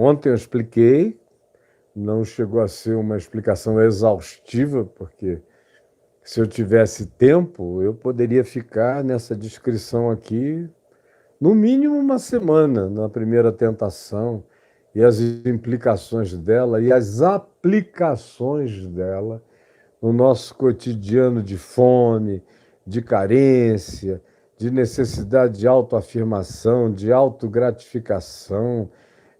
Ontem eu expliquei, não chegou a ser uma explicação exaustiva, porque se eu tivesse tempo, eu poderia ficar nessa descrição aqui, no mínimo uma semana, na primeira tentação, e as implicações dela e as aplicações dela no nosso cotidiano de fome, de carência, de necessidade de autoafirmação, de autogratificação,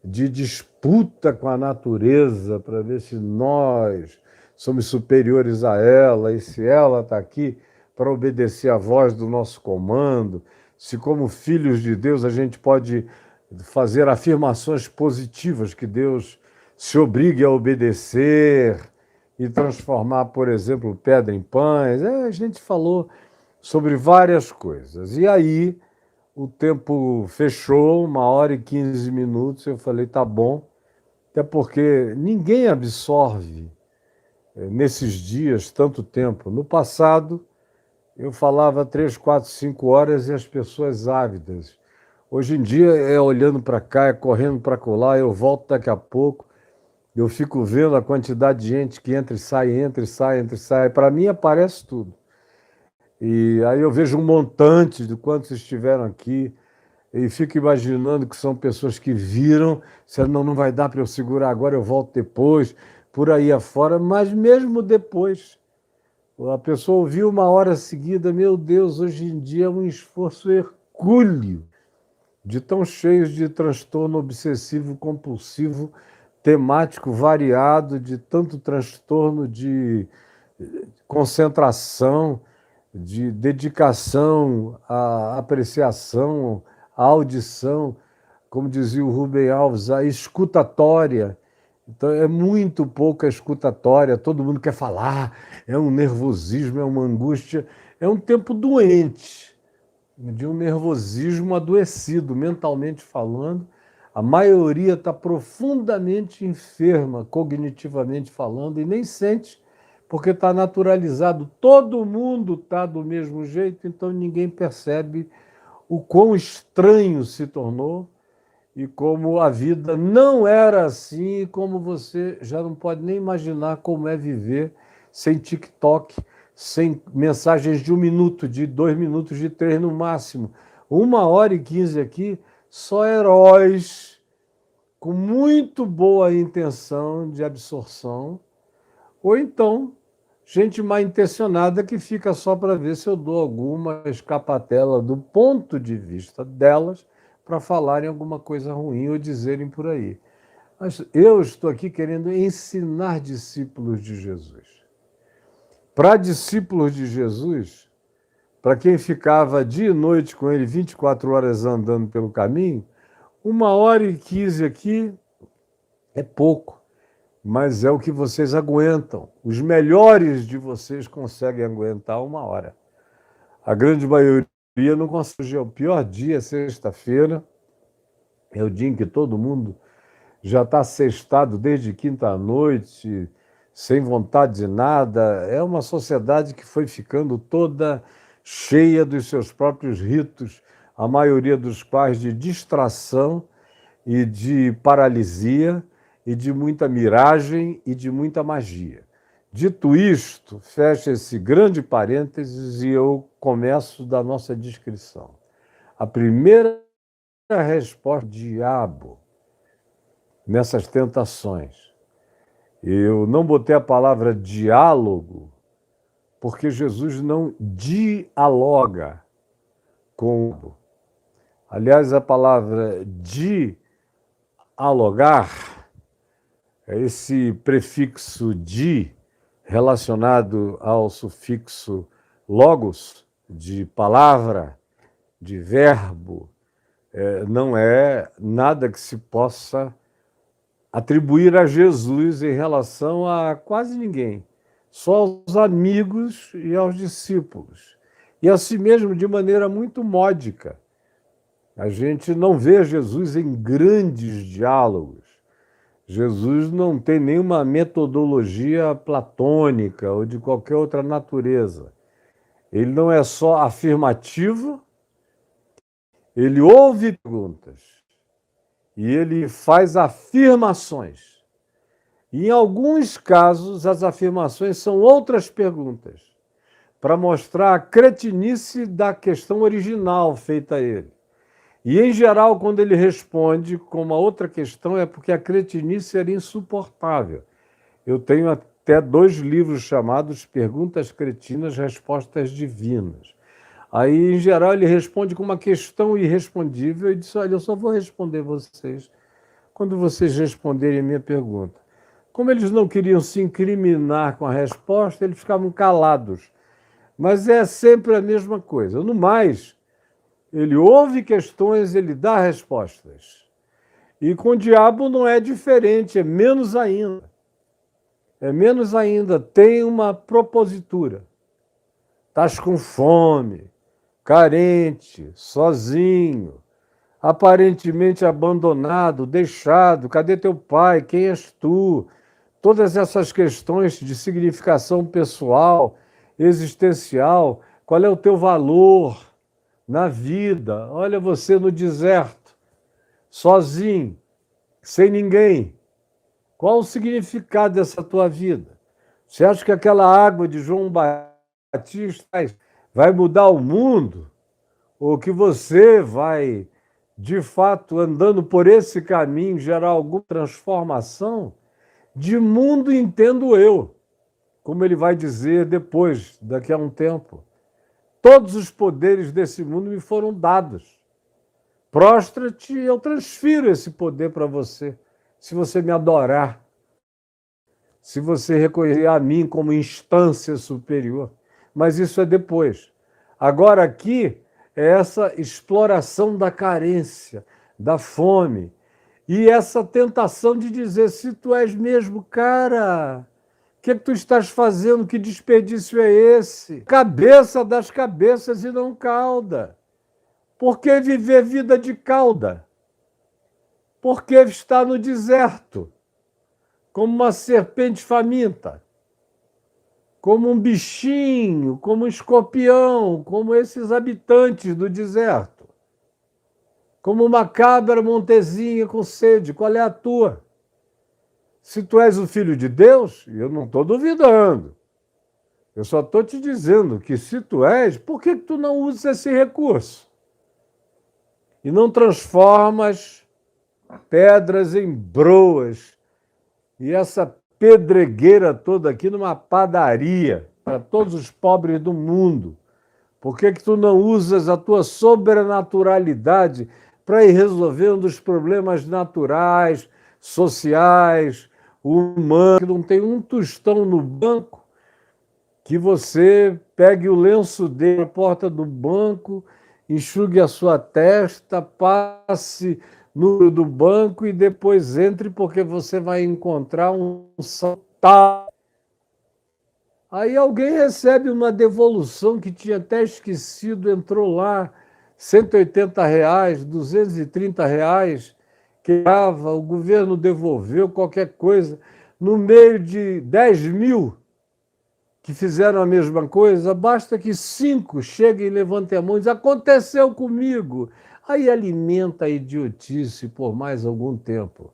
de disputa com a natureza para ver se nós somos superiores a ela e se ela está aqui para obedecer à voz do nosso comando, se como filhos de Deus a gente pode fazer afirmações positivas que Deus se obrigue a obedecer e transformar, por exemplo, pedra em pães. A gente falou sobre várias coisas. E aí o tempo fechou, 1h15. Eu falei, tá bom, até porque ninguém absorve nesses dias tanto tempo. No passado, eu falava 3, 4, 5 horas e as pessoas ávidas. Hoje em dia é olhando para cá, é correndo para colar, eu volto daqui a pouco, eu fico vendo a quantidade de gente que entra e sai, entra e sai, entra e sai. Para mim aparece tudo. E aí eu vejo um montante de quantos estiveram aqui e fico imaginando que são pessoas que viram, disseram, não vai dar para eu segurar agora, eu volto depois, por aí afora, mas mesmo depois, a pessoa ouviu 1 hora seguida, meu Deus, hoje em dia é um esforço hercúleo, de tão cheios de transtorno obsessivo compulsivo, temático variado, de tanto transtorno de concentração, de dedicação à apreciação, à audição, como dizia o Rubem Alves, a escutatória. Então, é muito pouca escutatória, todo mundo quer falar, é um nervosismo, é uma angústia, é um tempo doente, de um nervosismo adoecido, mentalmente falando. A maioria está profundamente enferma, cognitivamente falando, e nem sente, porque está naturalizado. Todo mundo está do mesmo jeito, então ninguém percebe o quão estranho se tornou e como a vida não era assim, e como você já não pode nem imaginar como é viver sem TikTok, sem mensagens de 1 minuto, de 2 minutos, de 3 no máximo. 1h15 aqui, só heróis com muito boa intenção de absorção, ou então gente mal intencionada que fica só para ver se eu dou alguma escapatela do ponto de vista delas para falarem alguma coisa ruim ou dizerem por aí. Mas eu estou aqui querendo ensinar discípulos de Jesus. Para discípulos de Jesus, para quem ficava dia e noite com ele 24 horas andando pelo caminho, 1h15 aqui é pouco, mas é o que vocês aguentam. Os melhores de vocês conseguem aguentar 1 hora. A grande maioria não consegue. O pior dia é sexta-feira, é o dia em que todo mundo já está sextado desde quinta-noite, sem vontade de nada. É uma sociedade que foi ficando toda cheia dos seus próprios ritos, a maioria dos quais de distração e de paralisia, e de muita miragem e de muita magia. Dito isto, fecha esse grande parênteses e eu começo da nossa descrição. A primeira resposta do diabo nessas tentações. Eu não botei a palavra diálogo, porque Jesus não dialoga com o. Aliás, a palavra dialogar, esse prefixo di, relacionado ao sufixo logos, de palavra, de verbo, não é nada que se possa atribuir a Jesus em relação a quase ninguém, só aos amigos e aos discípulos. E a si mesmo de maneira muito módica. A gente não vê Jesus em grandes diálogos. Jesus não tem nenhuma metodologia platônica ou de qualquer outra natureza. Ele não é só afirmativo, ele ouve perguntas e ele faz afirmações. E, em alguns casos, as afirmações são outras perguntas, para mostrar a cretinice da questão original feita a ele. E, em geral, quando ele responde com uma outra questão, é porque a cretinice era insuportável. Eu tenho até 2 livros chamados Perguntas Cretinas, Respostas Divinas. Aí, em geral, ele responde com uma questão irrespondível e diz: olha, eu só vou responder vocês quando vocês responderem a minha pergunta. Como eles não queriam se incriminar com a resposta, eles ficavam calados. Mas é sempre a mesma coisa. No mais, ele ouve questões, ele dá respostas. E com o diabo não é diferente, é menos ainda. É menos ainda, tem uma propositura. Estás com fome, carente, sozinho, aparentemente abandonado, deixado, cadê teu pai, quem és tu? Todas essas questões de significação pessoal, existencial, qual é o teu valor na vida? Olha você no deserto, sozinho, sem ninguém. Qual o significado dessa tua vida? Você acha que aquela água de João Batista vai mudar o mundo? Ou que você vai, de fato, andando por esse caminho, gerar alguma transformação? De mundo entendo eu, como ele vai dizer depois, daqui a um tempo. Todos os poderes desse mundo me foram dados. Prostra-te, eu transfiro esse poder para você, se você me adorar, se você reconhecer a mim como instância superior. Mas isso é depois. Agora aqui é essa exploração da carência, da fome, e essa tentação de dizer: se tu és mesmo, cara, o que tu estás fazendo? Que desperdício é esse? Cabeça das cabeças e não cauda. Por que viver vida de cauda? Por que estar no deserto, como uma serpente faminta? Como um bichinho, como um escorpião, como esses habitantes do deserto? Como uma cabra montezinha com sede, qual é a tua? Se tu és o filho de Deus, eu não estou duvidando. Eu só estou te dizendo que se tu és, por que tu não usas esse recurso? E não transformas pedras em broas e essa pedregueira toda aqui numa padaria para todos os pobres do mundo? Por que tu não usas a tua sobrenaturalidade para ir resolvendo os problemas naturais, sociais, humanos, que não tem um tostão no banco, que você pegue o lenço dele na porta do banco, enxugue a sua testa, passe no do banco e depois entre, porque você vai encontrar um salto. Aí alguém recebe uma devolução que tinha até esquecido, entrou lá, R$ 180, R$ 230, que o governo devolveu qualquer coisa, no meio de 10 mil que fizeram a mesma coisa, basta que 5 cheguem e levantem a mão e dizem: aconteceu comigo. Aí alimenta a idiotice por mais algum tempo.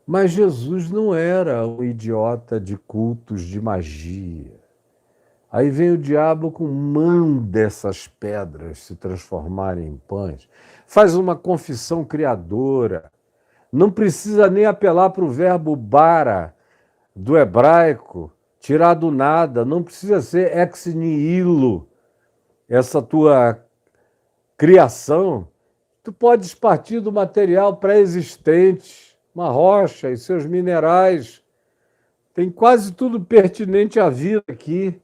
Mas Jesus não era um idiota de cultos de magia. Aí vem o diabo com manda essas pedras se transformarem em pães. Faz uma confissão criadora. Não precisa nem apelar para o verbo bara, do hebraico, tirar do nada. Não precisa ser ex nihilo, essa tua criação. Tu podes partir do material pré-existente, uma rocha e seus minerais. Tem quase tudo pertinente à vida aqui.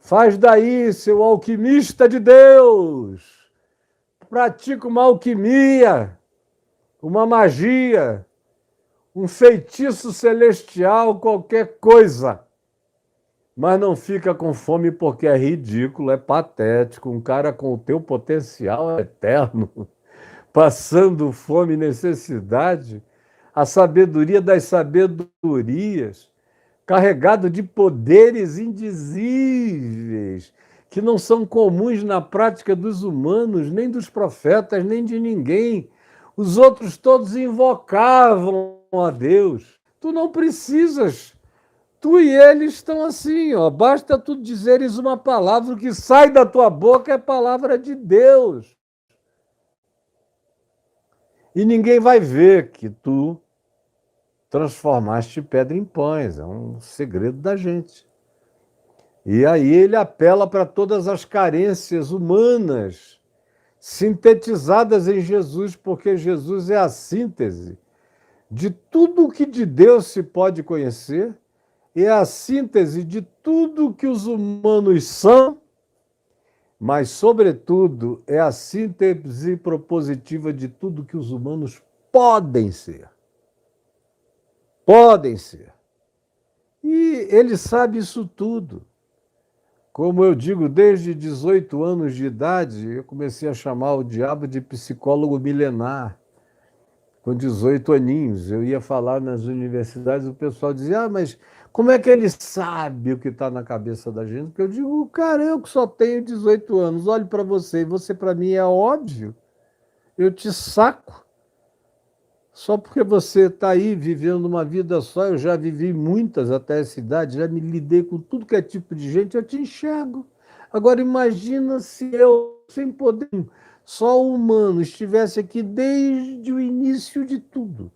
Faz daí, seu alquimista de Deus. Pratica uma alquimia, uma magia, um feitiço celestial, qualquer coisa. Mas não fica com fome porque é ridículo, é patético. Um cara com o teu potencial eterno, passando fome e necessidade, a sabedoria das sabedorias, carregado de poderes indizíveis, que não são comuns na prática dos humanos, nem dos profetas, nem de ninguém. Os outros todos invocavam a Deus. Tu não precisas. Tu e eles estão assim, ó. Basta tu dizeres uma palavra, o que sai da tua boca é palavra de Deus. E ninguém vai ver que tu transformaste pedra em pães. É um segredo da gente. E aí ele apela para todas as carências humanas, sintetizadas em Jesus, porque Jesus é a síntese de tudo o que de Deus se pode conhecer, e é a síntese de tudo que os humanos são, mas, sobretudo, é a síntese propositiva de tudo que os humanos podem ser. Podem ser. E ele sabe isso tudo. Como eu digo, desde 18 anos de idade, eu comecei a chamar o diabo de psicólogo milenar. Com 18 aninhos, eu ia falar nas universidades, o pessoal dizia, mas como é que ele sabe o que está na cabeça da gente? Porque eu digo, cara, eu que só tenho 18 anos, olho para você, e você para mim é óbvio, eu te saco. Só porque você está aí vivendo uma vida só, eu já vivi muitas até essa idade, já me lidei com tudo que é tipo de gente, eu te enxergo. Agora imagina se eu, sem poder, só o humano, estivesse aqui desde o início de tudo.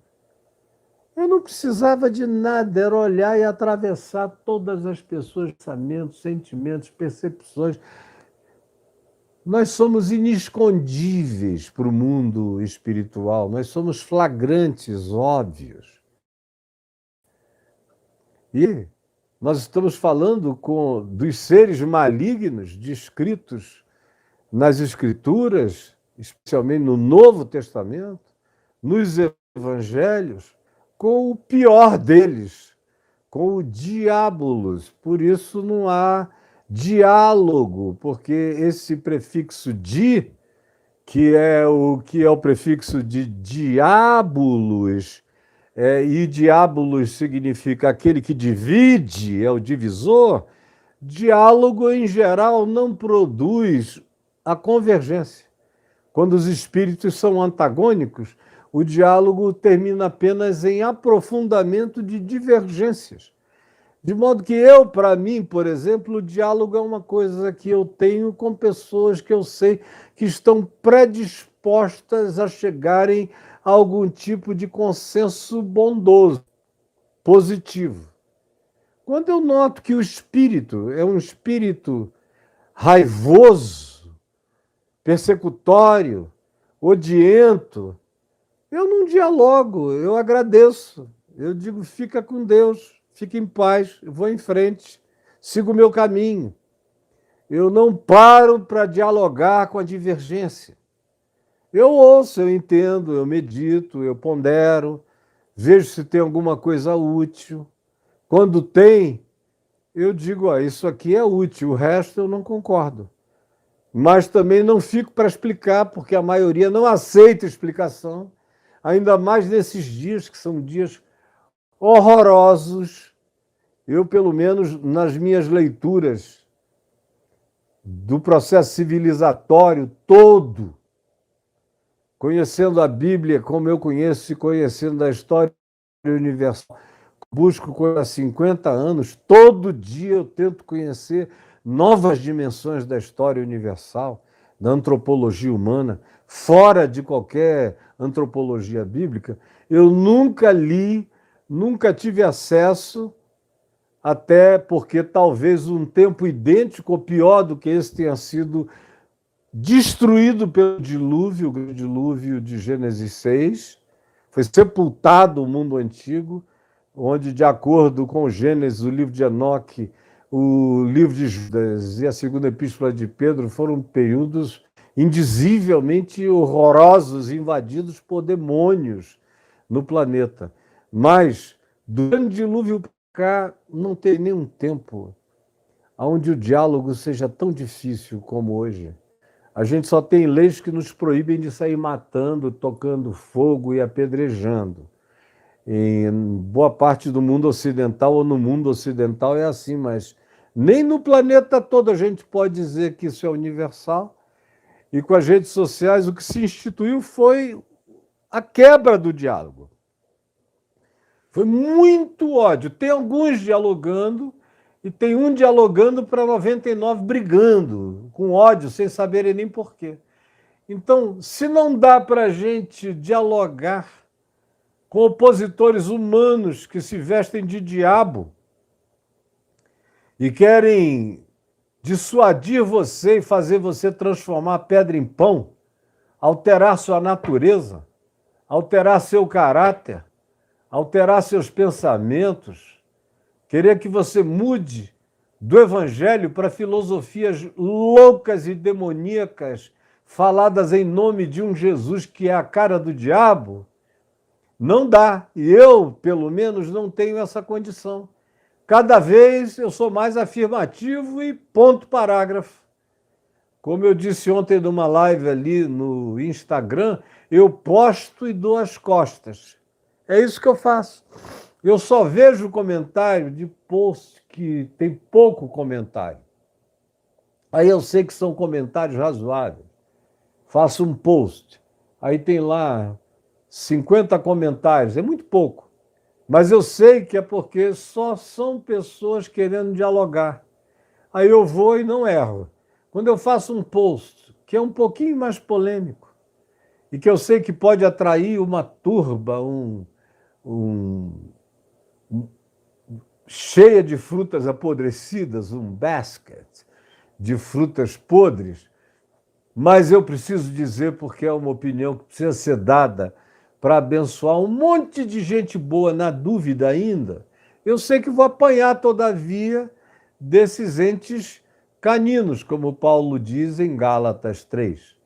Eu não precisava de nada, era olhar e atravessar todas as pessoas, pensamentos, sentimentos, percepções. Nós somos inescondíveis para o mundo espiritual, nós somos flagrantes, óbvios. E nós estamos falando dos seres malignos descritos nas Escrituras, especialmente no Novo Testamento, nos Evangelhos, com o pior deles, com o diabolos. Por isso não há diálogo, porque esse prefixo di, que é o prefixo de diabolos, e diabolos significa aquele que divide, é o divisor, diálogo em geral não produz a convergência. Quando os espíritos são antagônicos, o diálogo termina apenas em aprofundamento de divergências. De modo que para mim, por exemplo, o diálogo é uma coisa que eu tenho com pessoas que eu sei que estão predispostas a chegarem a algum tipo de consenso bondoso, positivo. Quando eu noto que o espírito é um espírito raivoso, persecutório, odiento, eu não dialogo, eu agradeço. Eu digo, fica com Deus, fica em paz, eu vou em frente, sigo o meu caminho. Eu não paro para dialogar com a divergência. Eu ouço, eu entendo, eu medito, eu pondero, vejo se tem alguma coisa útil. Quando tem, eu digo, isso aqui é útil, o resto eu não concordo. Mas também não fico para explicar, porque a maioria não aceita explicação, ainda mais nesses dias, que são dias horrorosos. Eu, pelo menos, nas minhas leituras do processo civilizatório todo, conhecendo a Bíblia como eu conheço e conhecendo a história universal, busco há 50 anos, todo dia eu tento conhecer novas dimensões da história universal, da antropologia humana, fora de qualquer antropologia bíblica. Eu nunca li, nunca tive acesso, até porque talvez um tempo idêntico ou pior do que esse tenha sido destruído pelo dilúvio, o grande dilúvio de Gênesis 6, foi sepultado o mundo antigo, onde, de acordo com Gênesis, o livro de Enoque, o livro de Judas e a segunda epístola de Pedro foram períodos indizivelmente horrorosos, invadidos por demônios no planeta. Mas, do grande dilúvio para cá, não tem nenhum tempo onde o diálogo seja tão difícil como hoje. A gente só tem leis que nos proíbem de sair matando, tocando fogo e apedrejando. Em boa parte do mundo ocidental ou no mundo ocidental é assim, mas nem no planeta todo a gente pode dizer que isso é universal. E com as redes sociais o que se instituiu foi a quebra do diálogo. Foi muito ódio. Tem alguns dialogando e tem um dialogando para 99 brigando, com ódio, sem saberem nem porquê. Então, se não dá para a gente dialogar com opositores humanos que se vestem de diabo e querem dissuadir você e fazer você transformar pedra em pão, alterar sua natureza, alterar seu caráter, alterar seus pensamentos, querer que você mude do evangelho para filosofias loucas e demoníacas faladas em nome de um Jesus que é a cara do diabo, não dá. E eu, pelo menos, não tenho essa condição. Cada vez eu sou mais afirmativo e ponto parágrafo. Como eu disse ontem numa live ali no Instagram, eu posto e dou as costas. É isso que eu faço. Eu só vejo comentário de post que tem pouco comentário. Aí eu sei que são comentários razoáveis. Faço um post, aí tem lá 50 comentários, é muito pouco. Mas eu sei que é porque só são pessoas querendo dialogar. Aí eu vou e não erro. Quando eu faço um post que é um pouquinho mais polêmico e que eu sei que pode atrair uma turba, cheia de frutas apodrecidas, um basket de frutas podres, mas eu preciso dizer porque é uma opinião que precisa ser dada para abençoar um monte de gente boa na dúvida ainda, eu sei que vou apanhar, todavia, desses entes caninos, como Paulo diz em Gálatas 3.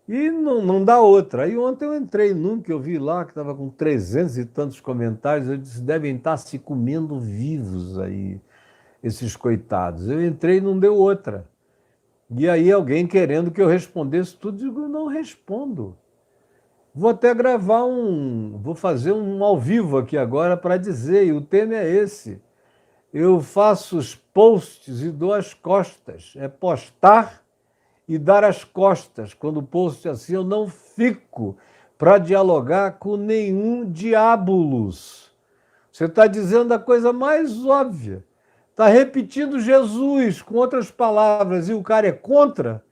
E não dá outra. Aí ontem eu entrei num que eu vi lá, que estava com 300 e tantos comentários, eu disse, devem estar se comendo vivos aí, esses coitados. Eu entrei e não deu outra. E aí alguém querendo que eu respondesse tudo, digo, não respondo. Vou até gravar vou fazer um ao vivo aqui agora para dizer, e o tema é esse. Eu faço os posts e dou as costas. É postar e dar as costas. Quando o post é assim, eu não fico para dialogar com nenhum diabolos. Você está dizendo a coisa mais óbvia. Está repetindo Jesus com outras palavras e o cara é contra,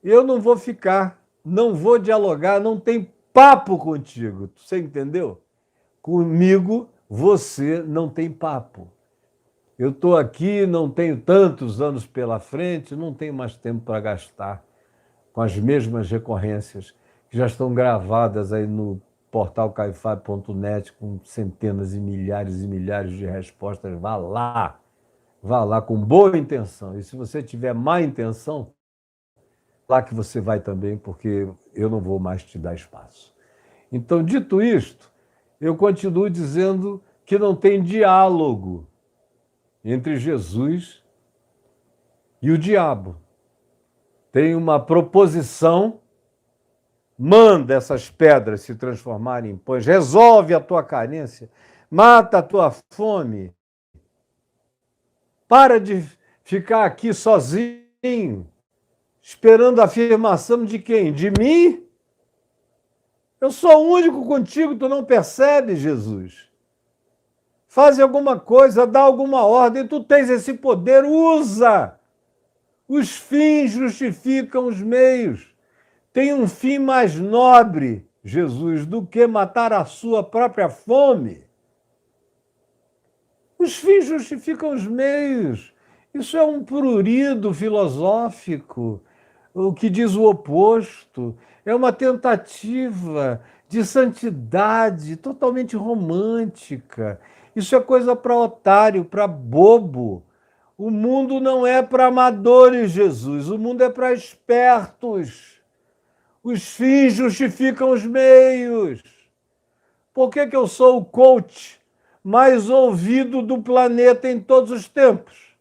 eu não vou ficar, não vou dialogar, não tem papo contigo. Você entendeu? Comigo, você não tem papo. Eu estou aqui, não tenho tantos anos pela frente, não tenho mais tempo para gastar com as mesmas recorrências que já estão gravadas aí no portal caifai.net com centenas e milhares de respostas. Vá lá com boa intenção. E se você tiver má intenção, lá que você vai também, porque eu não vou mais te dar espaço. Então, dito isto, eu continuo dizendo que não tem diálogo entre Jesus e o diabo. Tem uma proposição, manda essas pedras se transformarem em pães, resolve a tua carência, mata a tua fome, para de ficar aqui sozinho, esperando a afirmação de quem? De mim? Eu sou o único contigo, tu não percebes, Jesus? Faz alguma coisa, dá alguma ordem, tu tens esse poder, usa. Os fins justificam os meios. Tem um fim mais nobre, Jesus, do que matar a sua própria fome. Os fins justificam os meios. Isso é um prurido filosófico. O que diz o oposto é uma tentativa de santidade totalmente romântica. Isso é coisa para otário, para bobo. O mundo não é para amadores, Jesus. O mundo é para espertos. Os fins justificam os meios. Por que eu sou o coach mais ouvido do planeta em todos os tempos?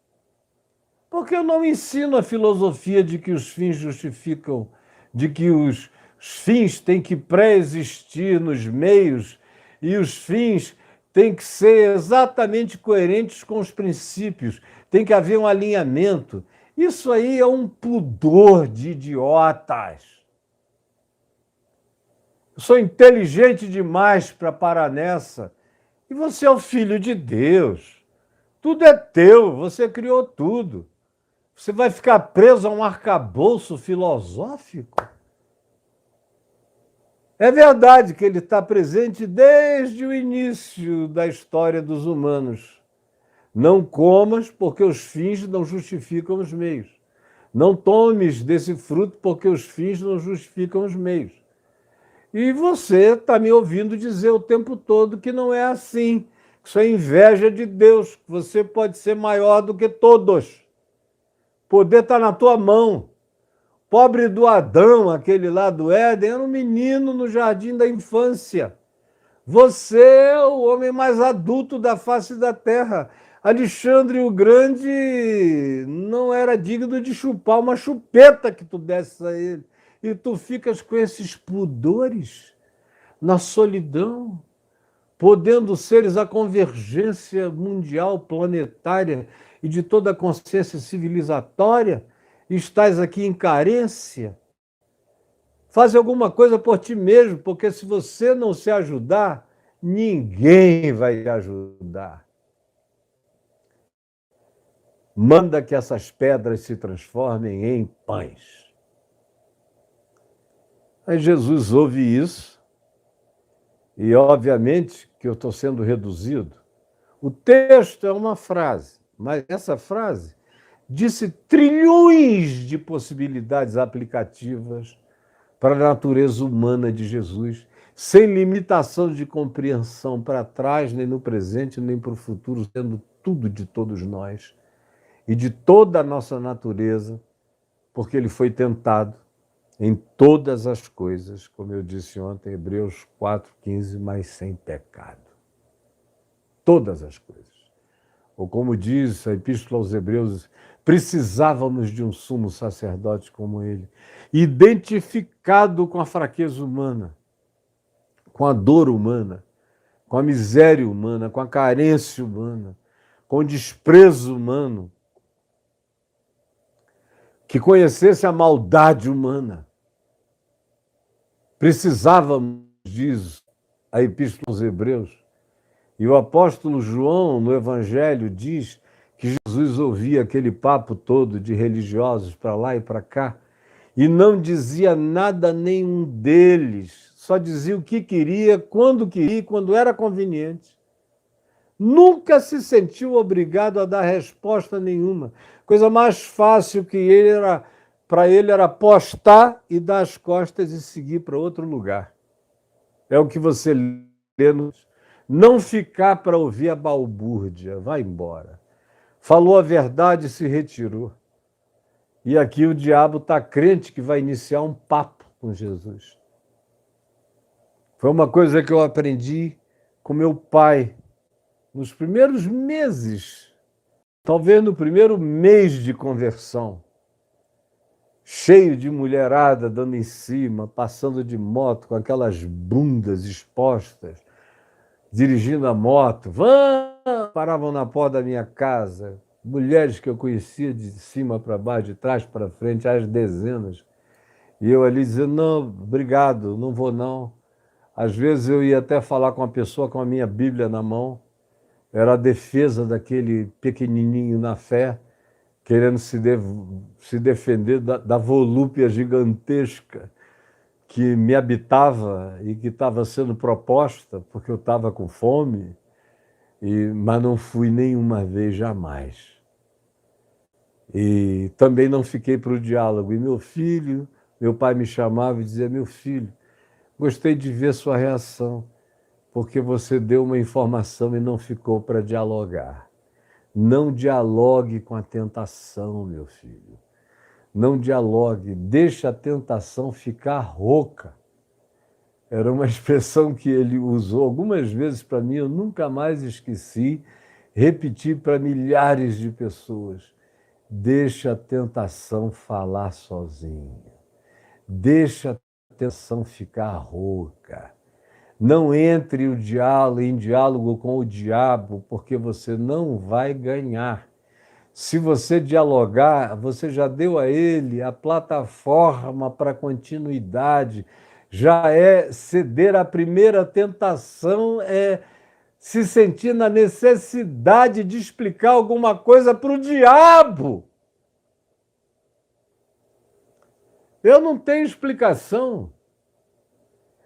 Porque eu não ensino a filosofia de que os fins justificam, de que os fins têm que pré-existir nos meios e os fins têm que ser exatamente coerentes com os princípios, tem que haver um alinhamento. Isso aí é um pudor de idiotas. Eu sou inteligente demais para parar nessa. E você é o filho de Deus. Tudo é teu, você criou tudo. Você vai ficar preso a um arcabouço filosófico? É verdade que ele está presente desde o início da história dos humanos. Não comas, porque os fins não justificam os meios. Não tomes desse fruto, porque os fins não justificam os meios. E você está me ouvindo dizer o tempo todo que não é assim. Que isso é inveja de Deus, que você pode ser maior do que todos. O poder está na tua mão. Pobre do Adão, aquele lá do Éden, era um menino no jardim da infância. Você é o homem mais adulto da face da terra. Alexandre o Grande não era digno de chupar uma chupeta que tu desse a ele. E tu ficas com esses pudores na solidão, podendo seres a convergência mundial, planetária e de toda a consciência civilizatória, e estás aqui em carência. Faz alguma coisa por ti mesmo, porque se você não se ajudar, ninguém vai te ajudar. Manda que essas pedras se transformem em pães. Aí Jesus ouve isso, e obviamente que eu estou sendo reduzido. O texto é uma frase, mas essa frase disse trilhões de possibilidades aplicativas para a natureza humana de Jesus, sem limitação de compreensão para trás, nem no presente, nem para o futuro, sendo tudo de todos nós e de toda a nossa natureza, porque ele foi tentado em todas as coisas, como eu disse ontem, Hebreus 4,15, mas sem pecado. Todas as coisas. Ou como diz a Epístola aos Hebreus, precisávamos de um sumo sacerdote como ele, identificado com a fraqueza humana, com a dor humana, com a miséria humana, com a carência humana, com o desprezo humano, que conhecesse a maldade humana. Precisávamos, diz a Epístola aos Hebreus, e o apóstolo João, no Evangelho, diz que Jesus ouvia aquele papo todo de religiosos para lá e para cá, e não dizia nada a nenhum deles, só dizia o que queria, quando era conveniente. Nunca se sentiu obrigado a dar resposta nenhuma. Coisa mais fácil para ele era postar e dar as costas e seguir para outro lugar. É o que você lê nos... Não ficar para ouvir a balbúrdia, vai embora. Falou a verdade e se retirou. E aqui o diabo está crente que vai iniciar um papo com Jesus. Foi uma coisa que eu aprendi com meu pai nos primeiros meses, talvez no primeiro mês de conversão, cheio de mulherada dando em cima, passando de moto com aquelas bundas expostas, dirigindo a moto, paravam na porta da minha casa, mulheres que eu conhecia de cima para baixo, de trás para frente, às dezenas. E eu ali dizendo, não, obrigado, não vou não. Às vezes eu ia até falar com uma pessoa com a minha Bíblia na mão, era a defesa daquele pequenininho na fé, querendo se defender da volúpia gigantesca que me habitava e que estava sendo proposta, porque eu estava com fome, mas não fui nenhuma vez, jamais. E também não fiquei para o diálogo. E meu pai me chamava e dizia, meu filho, gostei de ver sua reação, porque você deu uma informação e não ficou para dialogar. Não dialogue com a tentação, meu filho. Não dialogue, deixa a tentação ficar rouca. Era uma expressão que ele usou algumas vezes para mim, eu nunca mais esqueci, repeti para milhares de pessoas. Deixa a tentação falar sozinha. Deixa a tentação ficar rouca. Não entre em diálogo com o diabo, porque você não vai ganhar. Se você dialogar, você já deu a ele a plataforma para continuidade já é ceder à primeira tentação, é se sentir na necessidade de explicar alguma coisa para o diabo. Eu não tenho explicação.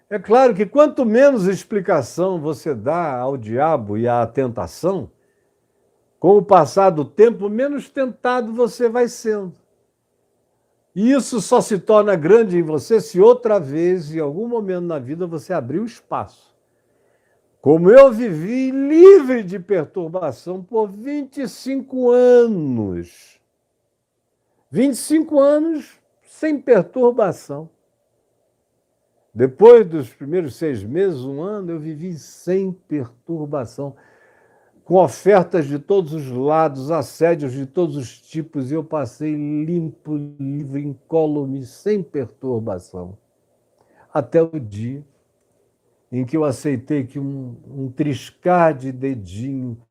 É claro que quanto menos explicação você dá ao diabo e à tentação, com o passar do tempo, menos tentado você vai sendo. E isso só se torna grande em você se outra vez, em algum momento na vida, você abrir o espaço. Como eu vivi livre de perturbação por 25 anos. 25 anos sem perturbação. Depois dos primeiros 6 meses, 1 ano, eu vivi sem perturbação, com ofertas de todos os lados, assédios de todos os tipos, e eu passei limpo, livre, incólume, sem perturbação. Até o dia em que eu aceitei que um triscar de dedinho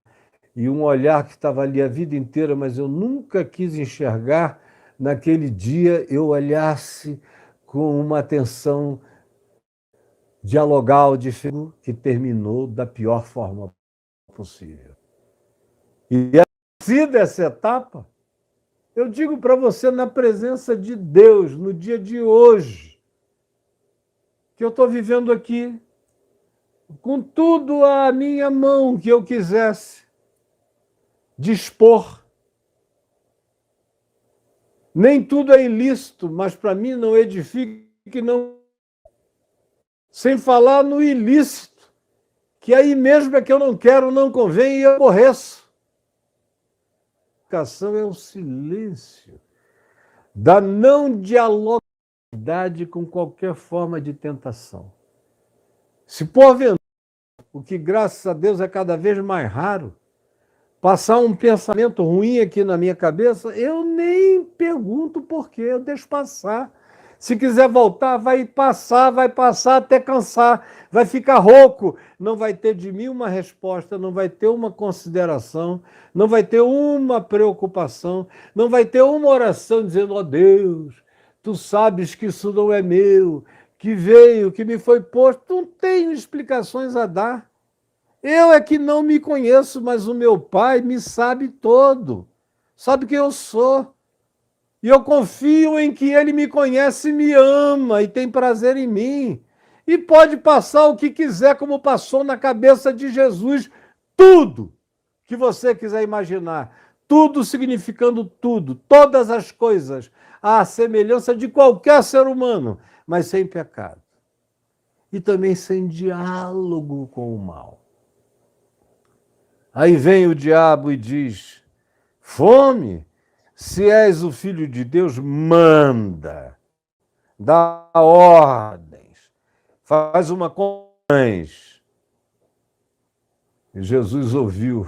e um olhar que estava ali a vida inteira, mas eu nunca quis enxergar, naquele dia eu olhasse com uma atenção dialogal, diferente, que terminou da pior forma possível. E a partir dessa etapa, eu digo para você, na presença de Deus, no dia de hoje, que eu estou vivendo aqui, com tudo à minha mão que eu quisesse dispor. Nem tudo é ilícito, mas para mim não edifica que não. Sem falar no ilícito, que aí mesmo é que eu não quero, não convém e eu aborreço. A educação é o silêncio da não dialogadade com qualquer forma de tentação. Se porventura, o que graças a Deus é cada vez mais raro, passar um pensamento ruim aqui na minha cabeça, eu nem pergunto por quê, eu deixo passar. Se quiser voltar, vai passar até cansar, vai ficar rouco, não vai ter de mim uma resposta, não vai ter uma consideração, não vai ter uma preocupação, não vai ter uma oração dizendo, ó Deus, tu sabes que isso não é meu, que veio, que me foi posto, não tenho explicações a dar. Eu é que não me conheço, mas o meu Pai me sabe todo, sabe quem eu sou. E eu confio em que Ele me conhece, me ama e tem prazer em mim. E pode passar o que quiser, como passou na cabeça de Jesus, tudo que você quiser imaginar. Tudo significando tudo, todas as coisas, à semelhança de qualquer ser humano, mas sem pecado. E também sem diálogo com o mal. Aí vem o diabo e diz, fome, se és o Filho de Deus, manda, dá ordens, faz uma coisa. E Jesus ouviu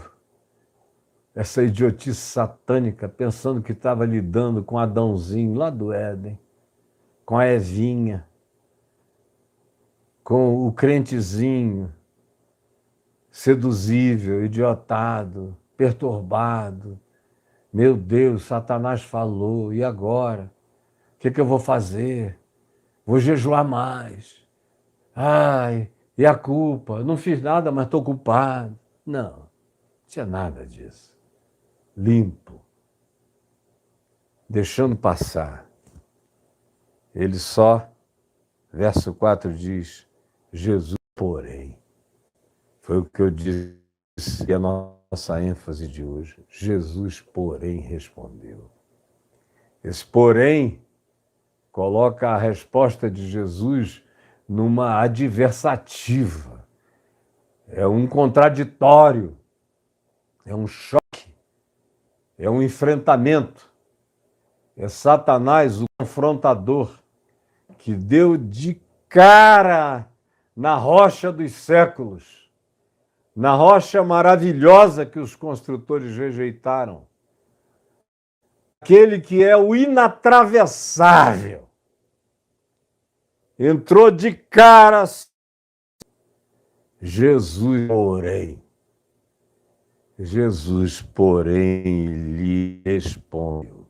essa idiotice satânica, pensando que estava lidando com Adãozinho lá do Éden, com a Evinha, com o crentezinho, seduzível, idiotado, perturbado. Meu Deus, Satanás falou, e agora? O que eu vou fazer? Vou jejuar mais. Ai, e a culpa? Não fiz nada, mas estou culpado. Não tinha nada disso. Limpo. Deixando passar. Ele só, verso 4 diz, Jesus, porém. Foi o que eu disse e a nossa ênfase de hoje. Jesus, porém, respondeu. Esse porém coloca a resposta de Jesus numa adversativa. É um contraditório, é um choque, é um enfrentamento. É Satanás, o confrontador, que deu de cara na rocha dos séculos, na rocha maravilhosa que os construtores rejeitaram. Aquele que é o inatravessável. Entrou de cara. Jesus, porém, lhe respondeu.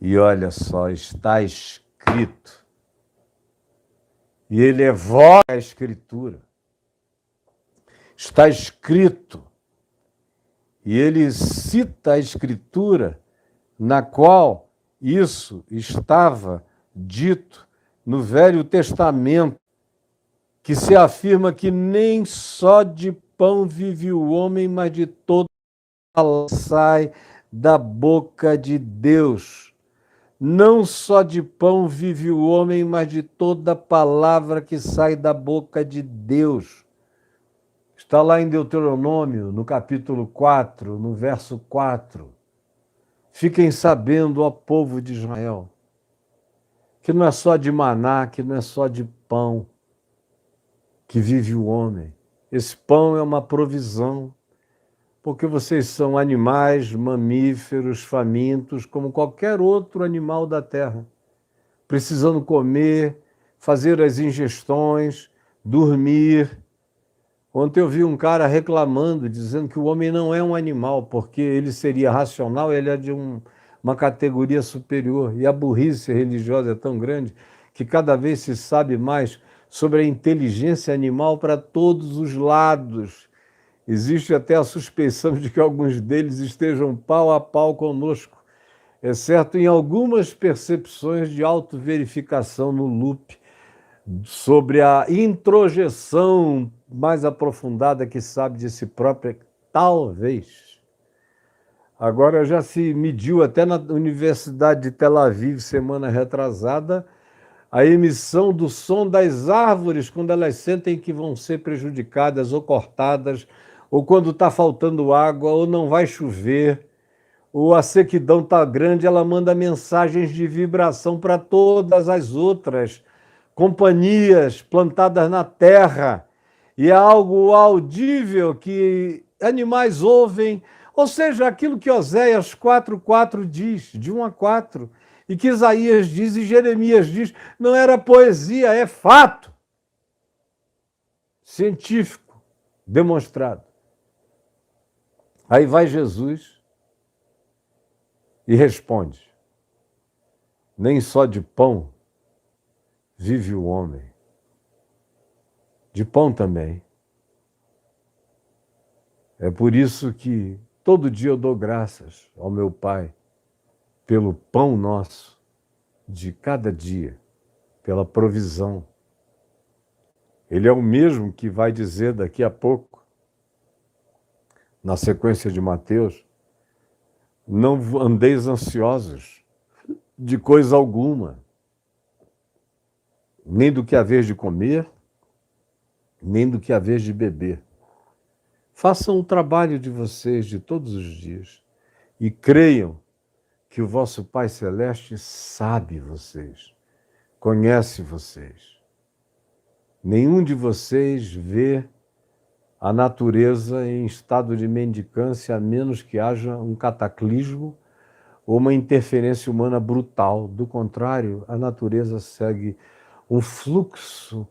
E olha só, está escrito E ele evoca a Escritura. Está escrito. E ele cita a Escritura na qual isso estava dito no Velho Testamento, que se afirma que nem só de pão vive o homem, mas de toda palavra sai da boca de Deus. Não só de pão vive o homem, mas de toda palavra que sai da boca de Deus. Está lá em Deuteronômio, no capítulo 4, no verso 4. Fiquem sabendo, ó povo de Israel, que não é só de maná, que não é só de pão que vive o homem. Esse pão é uma provisão, porque vocês são animais, mamíferos, famintos, como qualquer outro animal da terra, precisando comer, fazer as ingestões, dormir. Ontem eu vi um cara reclamando, dizendo que o homem não é um animal, porque ele seria racional, ele é de uma categoria superior. E a burrice religiosa é tão grande que cada vez se sabe mais sobre a inteligência animal para todos os lados. Existe até a suspeição de que alguns deles estejam pau a pau conosco, exceto em algumas percepções de autoverificação no loop, sobre a introjeção mais aprofundada que sabe de si própria, talvez. Agora já se mediu até na Universidade de Tel Aviv, semana retrasada, a emissão do som das árvores quando elas sentem que vão ser prejudicadas ou cortadas, ou quando está faltando água, ou não vai chover, ou a sequidão está grande, ela manda mensagens de vibração para todas as outras companhias plantadas na terra, e é algo audível que animais ouvem, ou seja, aquilo que Oséias 4:4 diz, de 1 a 4, e que Isaías diz e Jeremias diz, não era poesia, é fato científico, demonstrado. Aí vai Jesus e responde, nem só de pão vive o homem, de pão também. É por isso que todo dia eu dou graças ao meu Pai pelo pão nosso de cada dia, pela provisão. Ele é o mesmo que vai dizer daqui a pouco, na sequência de Mateus, não andeis ansiosos de coisa alguma, nem do que haver de comer, nem do que haver de beber. Façam o trabalho de vocês de todos os dias e creiam que o vosso Pai Celeste sabe vocês, conhece vocês. Nenhum de vocês vê a natureza em estado de mendicância, a menos que haja um cataclismo ou uma interferência humana brutal. Do contrário, a natureza segue um fluxo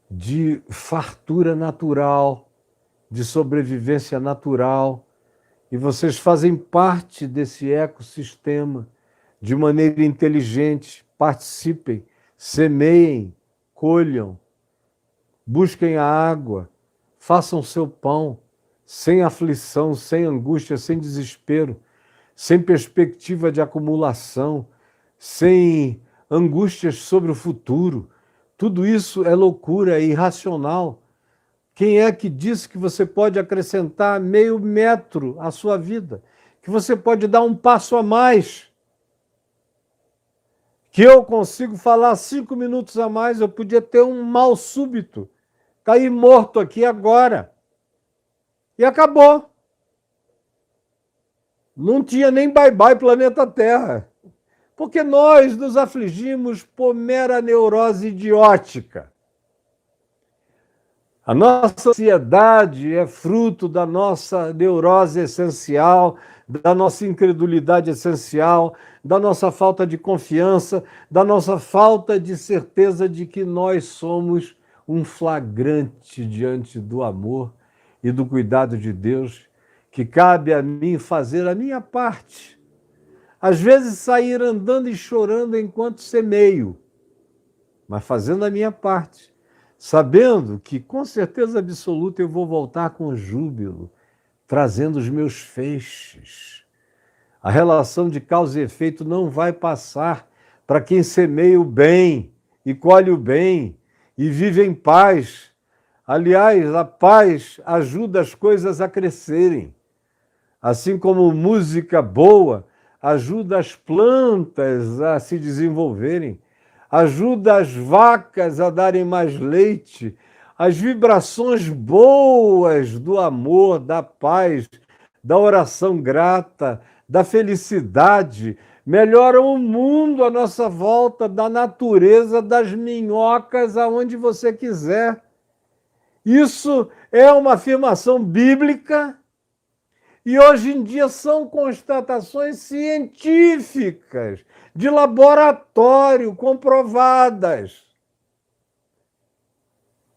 de fartura natural, de sobrevivência natural, e vocês fazem parte desse ecossistema de maneira inteligente. Participem, semeiem, colham, busquem a água, façam seu pão, sem aflição, sem angústia, sem desespero, sem perspectiva de acumulação, sem angústias sobre o futuro. Tudo isso é loucura, é irracional. Quem é que disse que você pode acrescentar meio metro à sua vida? Que você pode dar um passo a mais? Que eu consigo falar 5 minutos a mais, eu podia ter um mal súbito, cair morto aqui agora. E acabou. Não tinha nem bye-bye planeta Terra. Porque nós nos afligimos por mera neurose idiótica. A nossa ansiedade é fruto da nossa neurose essencial, da nossa incredulidade essencial, da nossa falta de confiança, da nossa falta de certeza de que nós somos um flagrante diante do amor e do cuidado de Deus, que cabe a mim fazer a minha parte. Às vezes sair andando e chorando enquanto semeio, mas fazendo a minha parte, sabendo que, com certeza absoluta, eu vou voltar com júbilo, trazendo os meus feixes. A relação de causa e efeito não vai passar para quem semeia o bem e colhe o bem e vive em paz. Aliás, a paz ajuda as coisas a crescerem. Assim como música boa ajuda as plantas a se desenvolverem, ajuda as vacas a darem mais leite, as vibrações boas do amor, da paz, da oração grata, da felicidade, melhoram o mundo à nossa volta, da natureza, das minhocas, aonde você quiser. Isso é uma afirmação bíblica e hoje em dia são constatações científicas, de laboratório, comprovadas.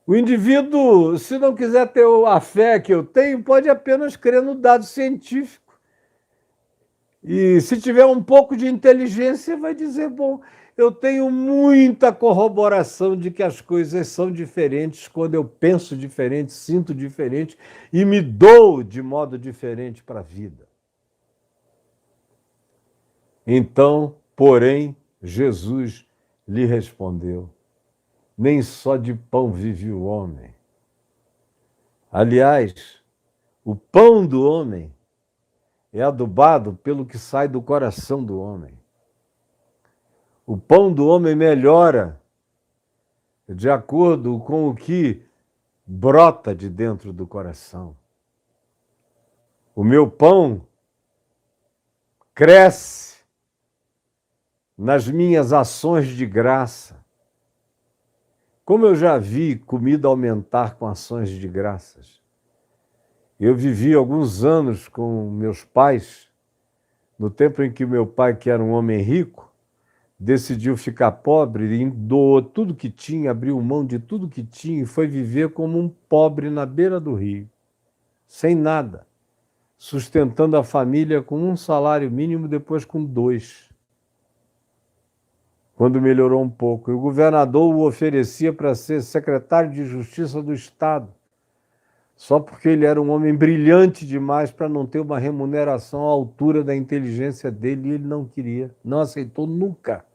O indivíduo, se não quiser ter a fé que eu tenho, pode apenas crer no dado científico. E se tiver um pouco de inteligência, vai dizer, bom, eu tenho muita corroboração de que as coisas são diferentes quando eu penso diferente, sinto diferente e me dou de modo diferente para a vida. Então, porém, Jesus lhe respondeu, nem só de pão vive o homem. Aliás, o pão do homem é adubado pelo que sai do coração do homem. O pão do homem melhora de acordo com o que brota de dentro do coração. O meu pão cresce nas minhas ações de graça. Como eu já vi comida aumentar com ações de graças. Eu vivi alguns anos com meus pais, no tempo em que meu pai, que era um homem rico, decidiu ficar pobre e doou tudo que tinha, abriu mão de tudo que tinha e foi viver como um pobre na beira do rio, sem nada, sustentando a família com um salário mínimo, depois com 2. Quando melhorou um pouco. E o governador o oferecia para ser secretário de Justiça do Estado, só porque ele era um homem brilhante demais para não ter uma remuneração à altura da inteligência dele, e ele não queria, não aceitou nunca.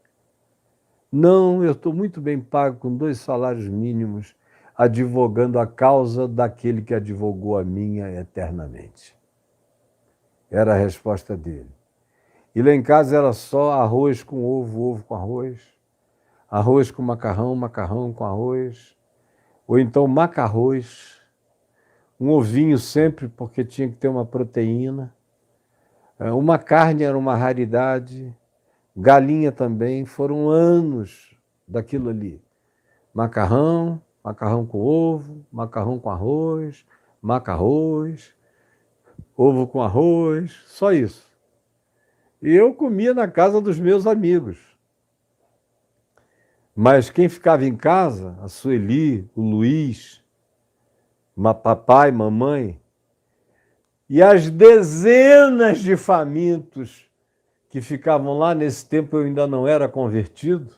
Não, eu estou muito bem pago com 2 salários mínimos, advogando a causa daquele que advogou a minha eternamente. Era a resposta dele. E lá em casa era só arroz com ovo, ovo com arroz com macarrão, macarrão com arroz, ou então macarrões, um ovinho sempre, porque tinha que ter uma proteína. Uma carne era uma raridade, galinha também, foram anos daquilo ali. Macarrão, macarrão com ovo, macarrão com arroz, macarrões, ovo com arroz, só isso. E eu comia na casa dos meus amigos. Mas quem ficava em casa, a Sueli, o Luiz, papai, mamãe, e as dezenas de famintos que ficavam lá, nesse tempo eu ainda não era convertido,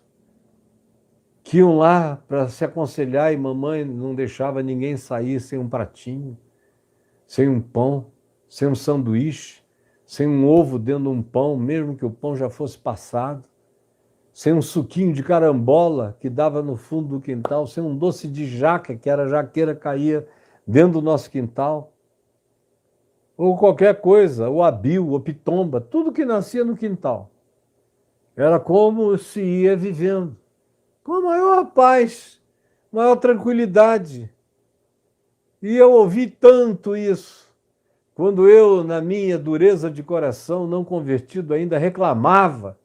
que iam lá para se aconselhar e mamãe não deixava ninguém sair sem um pratinho, sem um pão, sem um sanduíche, sem um ovo dentro de um pão, mesmo que o pão já fosse passado, sem um suquinho de carambola que dava no fundo do quintal, sem um doce de jaca, que era jaqueira, caía dentro do nosso quintal, ou qualquer coisa, o abil, o pitomba, tudo que nascia no quintal. Era como se ia vivendo, com a maior paz, maior tranquilidade. E eu ouvi tanto isso, quando eu, na minha dureza de coração, não convertido ainda, reclamava.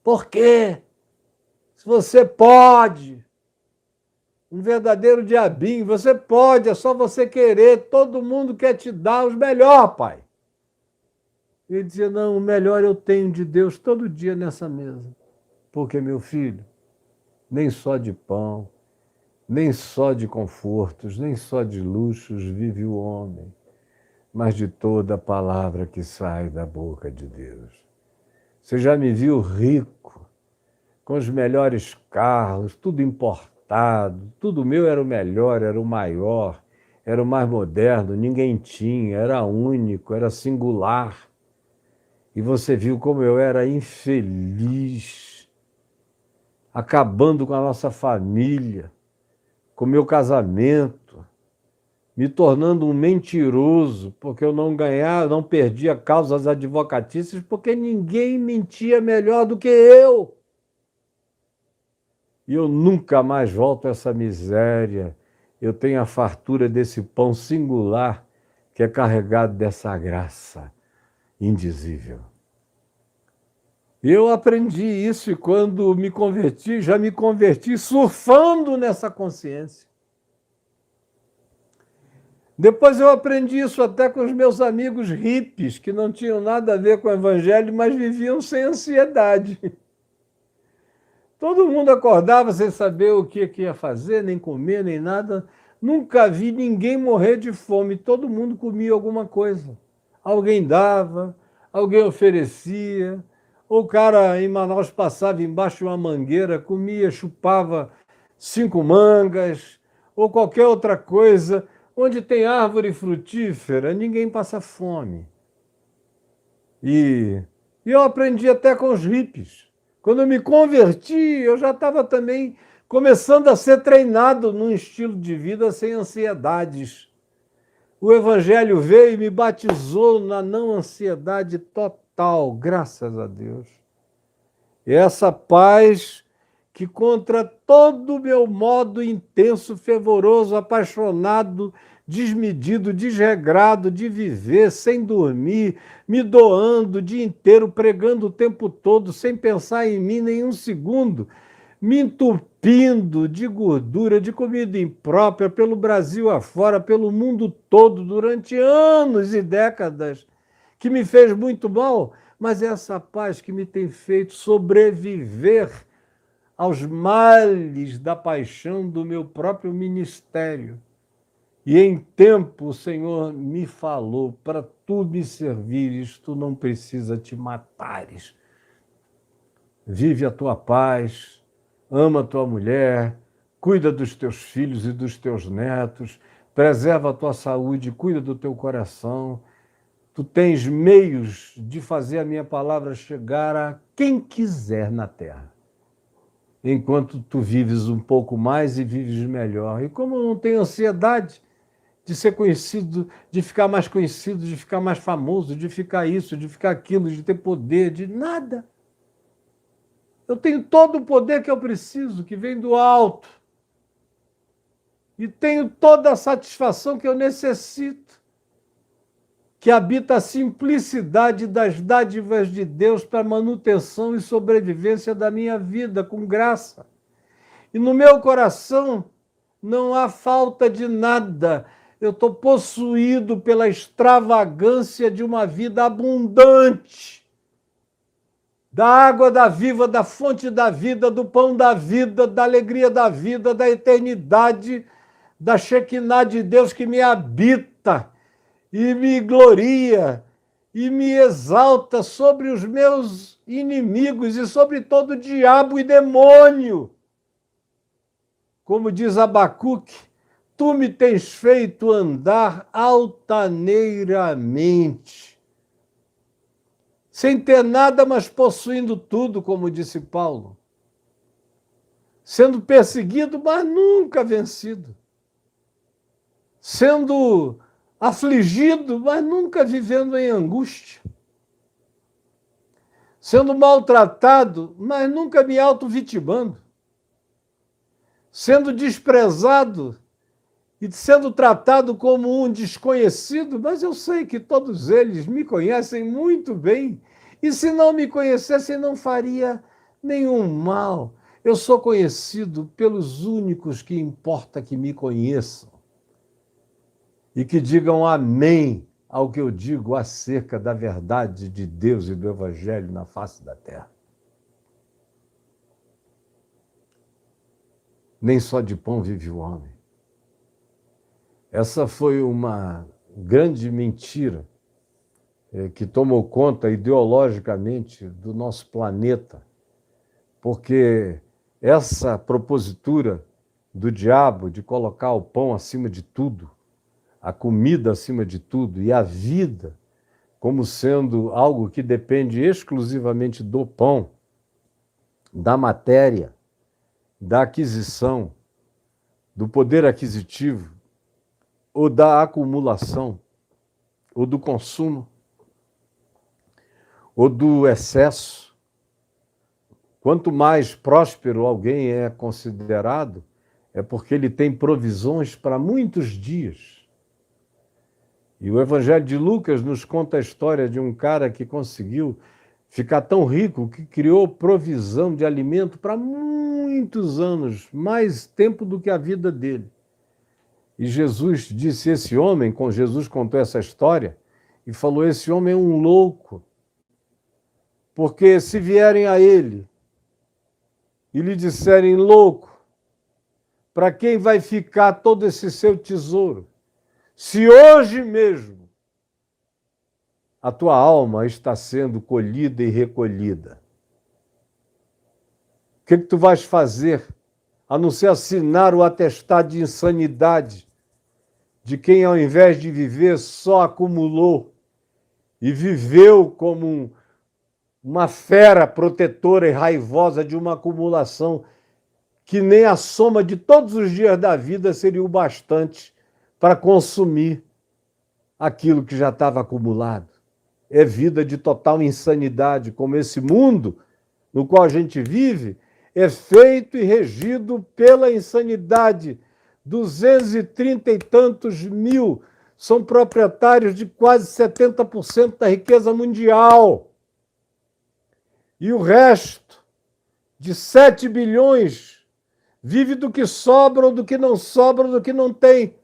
Por quê? Se você pode, um verdadeiro diabinho, você pode, é só você querer, todo mundo quer te dar os melhores, pai. Ele dizia, não, o melhor eu tenho de Deus todo dia nessa mesa. Porque, meu filho, nem só de pão, nem só de confortos, nem só de luxos vive o homem, mas de toda a palavra que sai da boca de Deus. Você já me viu rico, com os melhores carros, tudo importado, arrebentado, tudo meu era o melhor, era o maior, era o mais moderno, ninguém tinha, era único, era singular. E você viu como eu era infeliz, acabando com a nossa família, com o meu casamento, me tornando um mentiroso, porque eu não ganhava, não perdia causas advocatícias, porque ninguém mentia melhor do que eu. E eu nunca mais volto a essa miséria. Eu tenho a fartura desse pão singular que é carregado dessa graça indizível. E eu aprendi isso e quando me converti, já me converti surfando nessa consciência. Depois eu aprendi isso até com os meus amigos hippies, que não tinham nada a ver com o evangelho, mas viviam sem ansiedade. Todo mundo acordava sem saber o que ia fazer, nem comer, nem nada. Nunca vi ninguém morrer de fome. Todo mundo comia alguma coisa. Alguém dava, alguém oferecia. Ou o cara em Manaus passava embaixo de uma mangueira, comia, chupava 5 mangas, ou qualquer outra coisa. Onde tem árvore frutífera, ninguém passa fome. E eu aprendi até com os hippies. Quando eu me converti, eu já estava também começando a ser treinado num estilo de vida sem ansiedades. O Evangelho veio e me batizou na não ansiedade total, graças a Deus. E essa paz que contra todo o meu modo intenso, fervoroso, apaixonado, desmedido, desregrado de viver, sem dormir, me doando o dia inteiro, pregando o tempo todo, sem pensar em mim nenhum segundo, me entupindo de gordura, de comida imprópria, pelo Brasil afora, pelo mundo todo, durante anos e décadas, que me fez muito mal, mas é essa paz que me tem feito sobreviver aos males da paixão do meu próprio ministério. E em tempo o Senhor me falou, para tu me servires, tu não precisa te matares. Vive a tua paz, ama a tua mulher, cuida dos teus filhos e dos teus netos, preserva a tua saúde, cuida do teu coração. Tu tens meios de fazer a minha palavra chegar a quem quiser na terra. Enquanto tu vives um pouco mais e vives melhor. E como eu não tenho ansiedade de ser conhecido, de ficar mais conhecido, de ficar mais famoso, de ficar isso, de ficar aquilo, de ter poder, de nada. Eu tenho todo o poder que eu preciso, que vem do alto. E tenho toda a satisfação que eu necessito, que habita a simplicidade das dádivas de Deus para a manutenção e sobrevivência da minha vida, com graça. E no meu coração não há falta de nada. Eu estou possuído pela extravagância de uma vida abundante, da água da viva, da fonte da vida, do pão da vida, da alegria da vida, da eternidade, da Shekinah de Deus que me habita e me gloria e me exalta sobre os meus inimigos e sobre todo diabo e demônio. Como diz Abacuque, tu me tens feito andar altaneiramente, sem ter nada, mas possuindo tudo, como disse Paulo, sendo perseguido, mas nunca vencido, sendo afligido, mas nunca vivendo em angústia, sendo maltratado, mas nunca me auto-vitimando, sendo desprezado e sendo tratado como um desconhecido, mas eu sei que todos eles me conhecem muito bem, e se não me conhecessem, não faria nenhum mal. Eu sou conhecido pelos únicos que importa que me conheçam e que digam amém ao que eu digo acerca da verdade de Deus e do Evangelho na face da terra. Nem só de pão vive o homem. Essa foi uma grande mentira que tomou conta ideologicamente do nosso planeta, porque essa propositura do diabo de colocar o pão acima de tudo, a comida acima de tudo e a vida como sendo algo que depende exclusivamente do pão, da matéria, da aquisição, do poder aquisitivo, ou da acumulação, ou do consumo, ou do excesso. Quanto mais próspero alguém é considerado, é porque ele tem provisões para muitos dias. E o Evangelho de Lucas nos conta a história de um cara que conseguiu ficar tão rico que criou provisão de alimento para muitos anos, mais tempo do que a vida dele. E Jesus disse, Jesus contou essa história e falou, esse homem é um louco, porque se vierem a ele e lhe disserem louco, para quem vai ficar todo esse seu tesouro? Se hoje mesmo a tua alma está sendo colhida e recolhida, o que tu vais fazer, a não ser assinar o atestado de insanidade de quem, ao invés de viver, só acumulou e viveu como uma fera protetora e raivosa de uma acumulação que nem a soma de todos os dias da vida seria o bastante para consumir aquilo que já estava acumulado. É vida de total insanidade, como esse mundo no qual a gente vive é feito e regido pela insanidade. 230 e tantos mil são proprietários de quase 70% da riqueza mundial. E o resto, de 7 bilhões, vive do que sobra ou do que não sobra, ou do que não tem.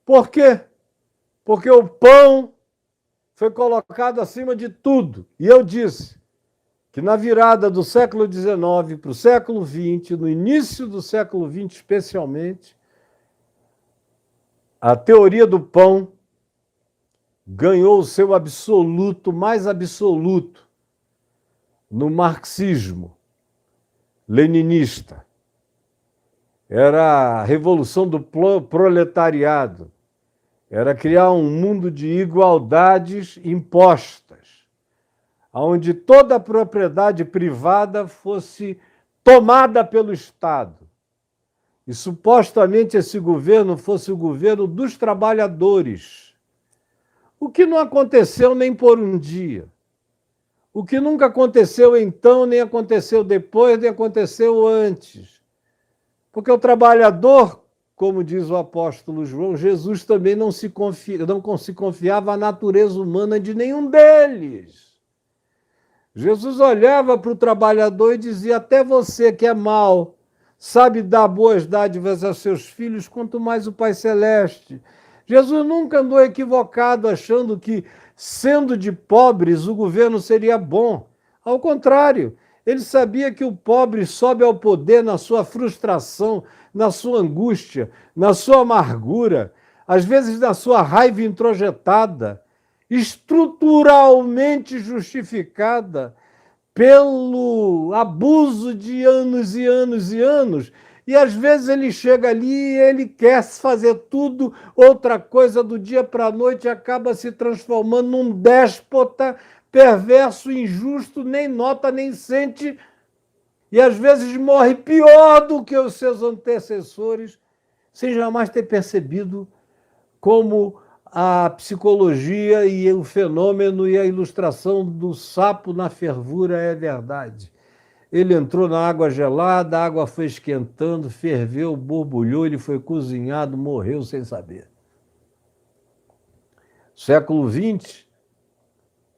Por quê? Porque o pão foi colocado acima de tudo. E eu disse que na virada do século XIX para o século XX, no início do século XX especialmente, a teoria do pão ganhou o seu absoluto, mais absoluto, no marxismo leninista. Era a revolução do proletariado. Era criar um mundo de igualdades impostas, onde toda a propriedade privada fosse tomada pelo Estado. E supostamente esse governo fosse o governo dos trabalhadores. O que não aconteceu nem por um dia. O que nunca aconteceu então, nem aconteceu depois, nem aconteceu antes. Porque o trabalhador, como diz o apóstolo João, Jesus também não se confiava à natureza humana de nenhum deles. Jesus olhava para o trabalhador e dizia, até você que é mau, sabe dar boas dádivas aos seus filhos, quanto mais o Pai Celeste. Jesus nunca andou equivocado achando que, sendo de pobres, o governo seria bom. Ao contrário, ele sabia que o pobre sobe ao poder na sua frustração, na sua angústia, na sua amargura, às vezes na sua raiva introjetada, estruturalmente justificada pelo abuso de anos e anos e anos. E às vezes ele chega ali e ele quer fazer tudo, outra coisa do dia para a noite, e acaba se transformando num déspota perverso, injusto, nem nota, nem sente, e às vezes morre pior do que os seus antecessores, sem jamais ter percebido como a psicologia e o fenômeno e a ilustração do sapo na fervura é verdade. Ele entrou na água gelada, a água foi esquentando, ferveu, borbulhou, ele foi cozinhado, morreu sem saber. Século XX,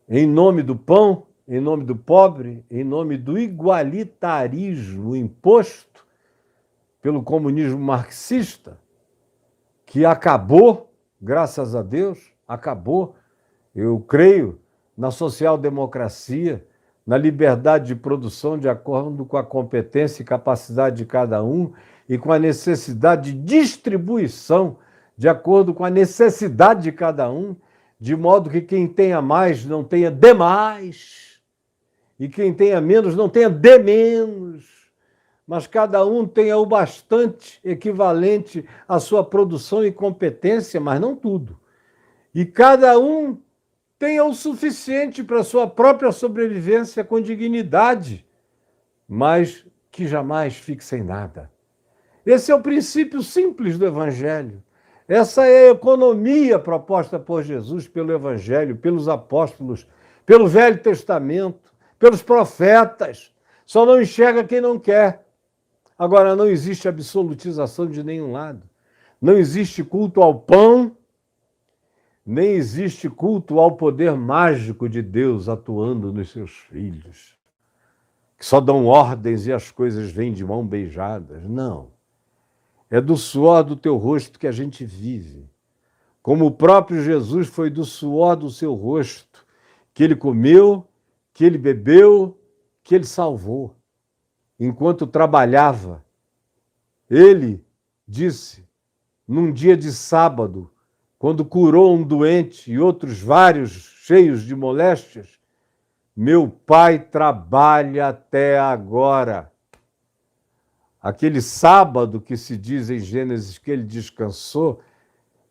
em nome do pão, em nome do pobre, em nome do igualitarismo imposto pelo comunismo marxista, que acabou, graças a Deus, acabou. Eu creio na social-democracia, na liberdade de produção de acordo com a competência e capacidade de cada um e com a necessidade de distribuição de acordo com a necessidade de cada um, de modo que quem tenha mais não tenha demais e quem tenha menos não tenha de menos, mas cada um tenha o bastante equivalente à sua produção e competência, mas não tudo. E cada um tenha o suficiente para a sua própria sobrevivência com dignidade, mas que jamais fique sem nada. Esse é o princípio simples do Evangelho. Essa é a economia proposta por Jesus pelo Evangelho, pelos apóstolos, pelo Velho Testamento, pelos profetas. Só não enxerga quem não quer. Agora, não existe absolutização de nenhum lado. Não existe culto ao pão, nem existe culto ao poder mágico de Deus atuando nos seus filhos, que só dão ordens e as coisas vêm de mão beijadas. Não. É do suor do teu rosto que a gente vive. Como o próprio Jesus foi do suor do seu rosto, que ele comeu, que ele bebeu, que ele salvou. Enquanto trabalhava, ele disse, num dia de sábado, quando curou um doente e outros vários cheios de moléstias, meu pai trabalha até agora. Aquele sábado que se diz em Gênesis que ele descansou,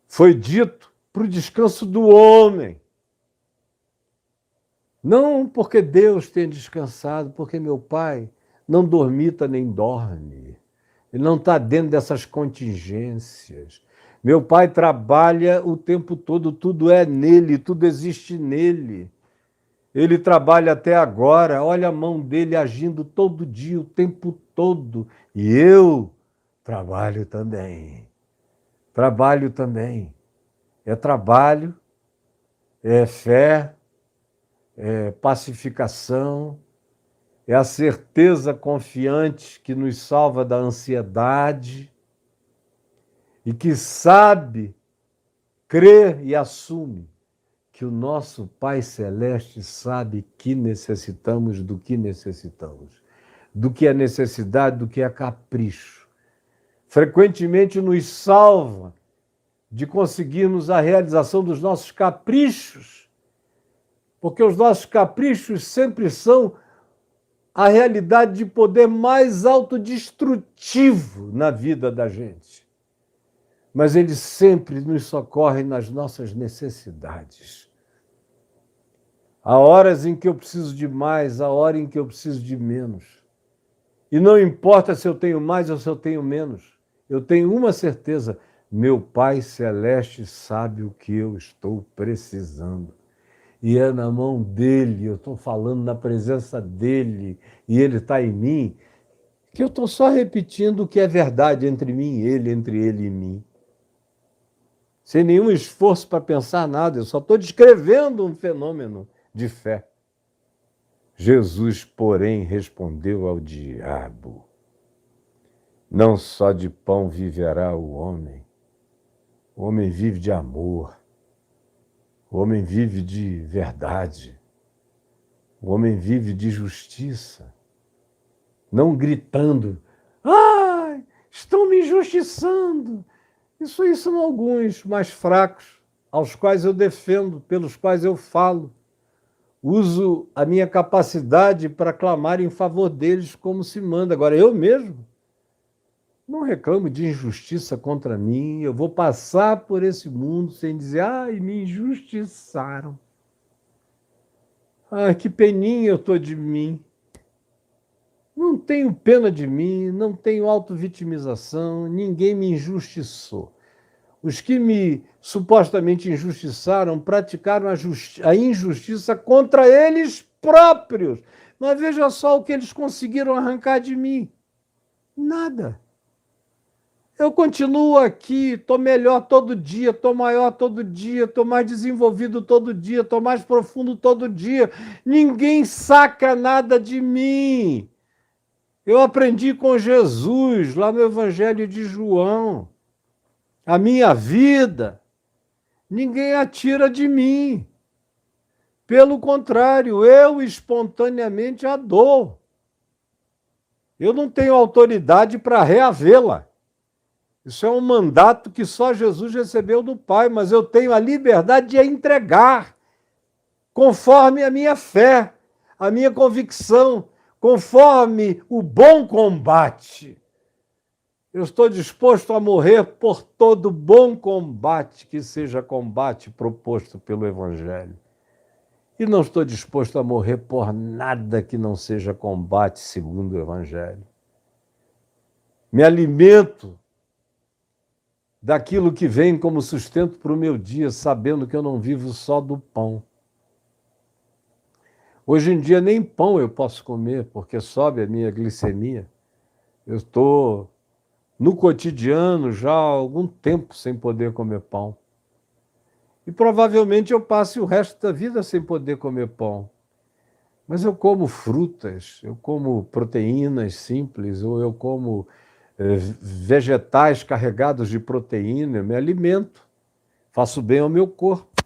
foi dito para o descanso do homem. Não porque Deus tenha descansado, porque meu pai não dormita nem dorme. Ele não está dentro dessas contingências. Meu pai trabalha o tempo todo, tudo é nele, tudo existe nele. Ele trabalha até agora, olha a mão dele agindo todo dia, o tempo todo. E eu trabalho também. Trabalho também. É trabalho, é fé, é pacificação, é a certeza confiante que nos salva da ansiedade e que sabe, crê e assume que o nosso Pai Celeste sabe que necessitamos do que necessitamos, do que é necessidade, do que é capricho. Frequentemente nos salva de conseguirmos a realização dos nossos caprichos, porque os nossos caprichos sempre são a realidade de poder mais autodestrutivo na vida da gente. Mas ele sempre nos socorre nas nossas necessidades. Há horas em que eu preciso de mais, há horas em que eu preciso de menos. E não importa se eu tenho mais ou se eu tenho menos. Eu tenho uma certeza, meu Pai Celeste sabe o que eu estou precisando. E é na mão dele, eu estou falando na presença dele, e ele está em mim, que eu estou só repetindo o que é verdade entre mim e ele, entre ele e mim. Sem nenhum esforço para pensar nada, eu só estou descrevendo um fenômeno de fé. Jesus, porém, respondeu ao diabo, não só de pão viverá o homem vive de amor, o homem vive de verdade, o homem vive de justiça, não gritando, ai, estão me injustiçando. Isso aí são alguns mais fracos, aos quais eu defendo, pelos quais eu falo. Uso a minha capacidade para clamar em favor deles como se manda. Agora, eu mesmo não reclamo de injustiça contra mim. Eu vou passar por esse mundo sem dizer, ai, me injustiçaram. Ai, que peninha eu estou de mim. Não tenho pena de mim, não tenho autovitimização, ninguém me injustiçou. Os que me supostamente injustiçaram praticaram a injustiça contra eles próprios. Mas veja só o que eles conseguiram arrancar de mim. Nada. Eu continuo aqui, estou melhor todo dia, estou maior todo dia, estou mais desenvolvido todo dia, estou mais profundo todo dia. Ninguém saca nada de mim. Eu aprendi com Jesus, lá no Evangelho de João. A minha vida, ninguém a tira de mim. Pelo contrário, eu espontaneamente a dou. Eu não tenho autoridade para reavê-la. Isso é um mandato que só Jesus recebeu do Pai, mas eu tenho a liberdade de a entregar, conforme a minha fé, a minha convicção, conforme o bom combate. Eu estou disposto a morrer por todo bom combate, que seja combate proposto pelo Evangelho. E não estou disposto a morrer por nada que não seja combate segundo o Evangelho. Me alimento daquilo que vem como sustento para o meu dia, sabendo que eu não vivo só do pão. Hoje em dia nem pão eu posso comer, porque sobe a minha glicemia. Eu estou no cotidiano já há algum tempo sem poder comer pão. E provavelmente eu passe o resto da vida sem poder comer pão. Mas eu como frutas, eu como proteínas simples, ou eu como vegetais carregados de proteína, eu me alimento, faço bem ao meu corpo.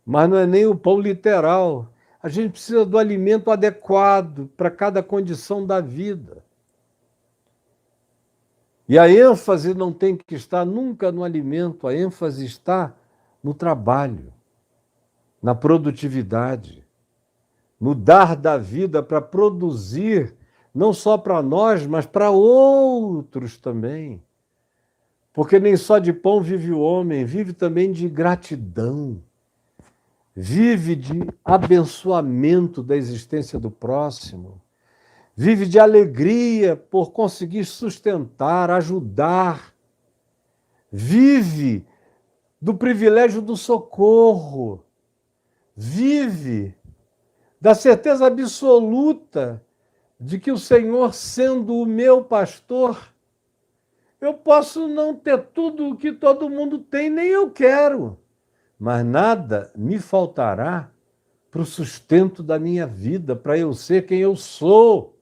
Mas não é nem o pão literal. A gente precisa do alimento adequado para cada condição da vida. E a ênfase não tem que estar nunca no alimento, a ênfase está no trabalho, na produtividade, no dar da vida para produzir, não só para nós, mas para outros também. Porque nem só de pão vive o homem, vive também de gratidão, vive de abençoamento da existência do próximo, vive de alegria por conseguir sustentar, ajudar, vive do privilégio do socorro, vive da certeza absoluta de que o Senhor, sendo o meu pastor, eu posso não ter tudo o que todo mundo tem, nem eu quero, mas nada me faltará para o sustento da minha vida, para eu ser quem eu sou.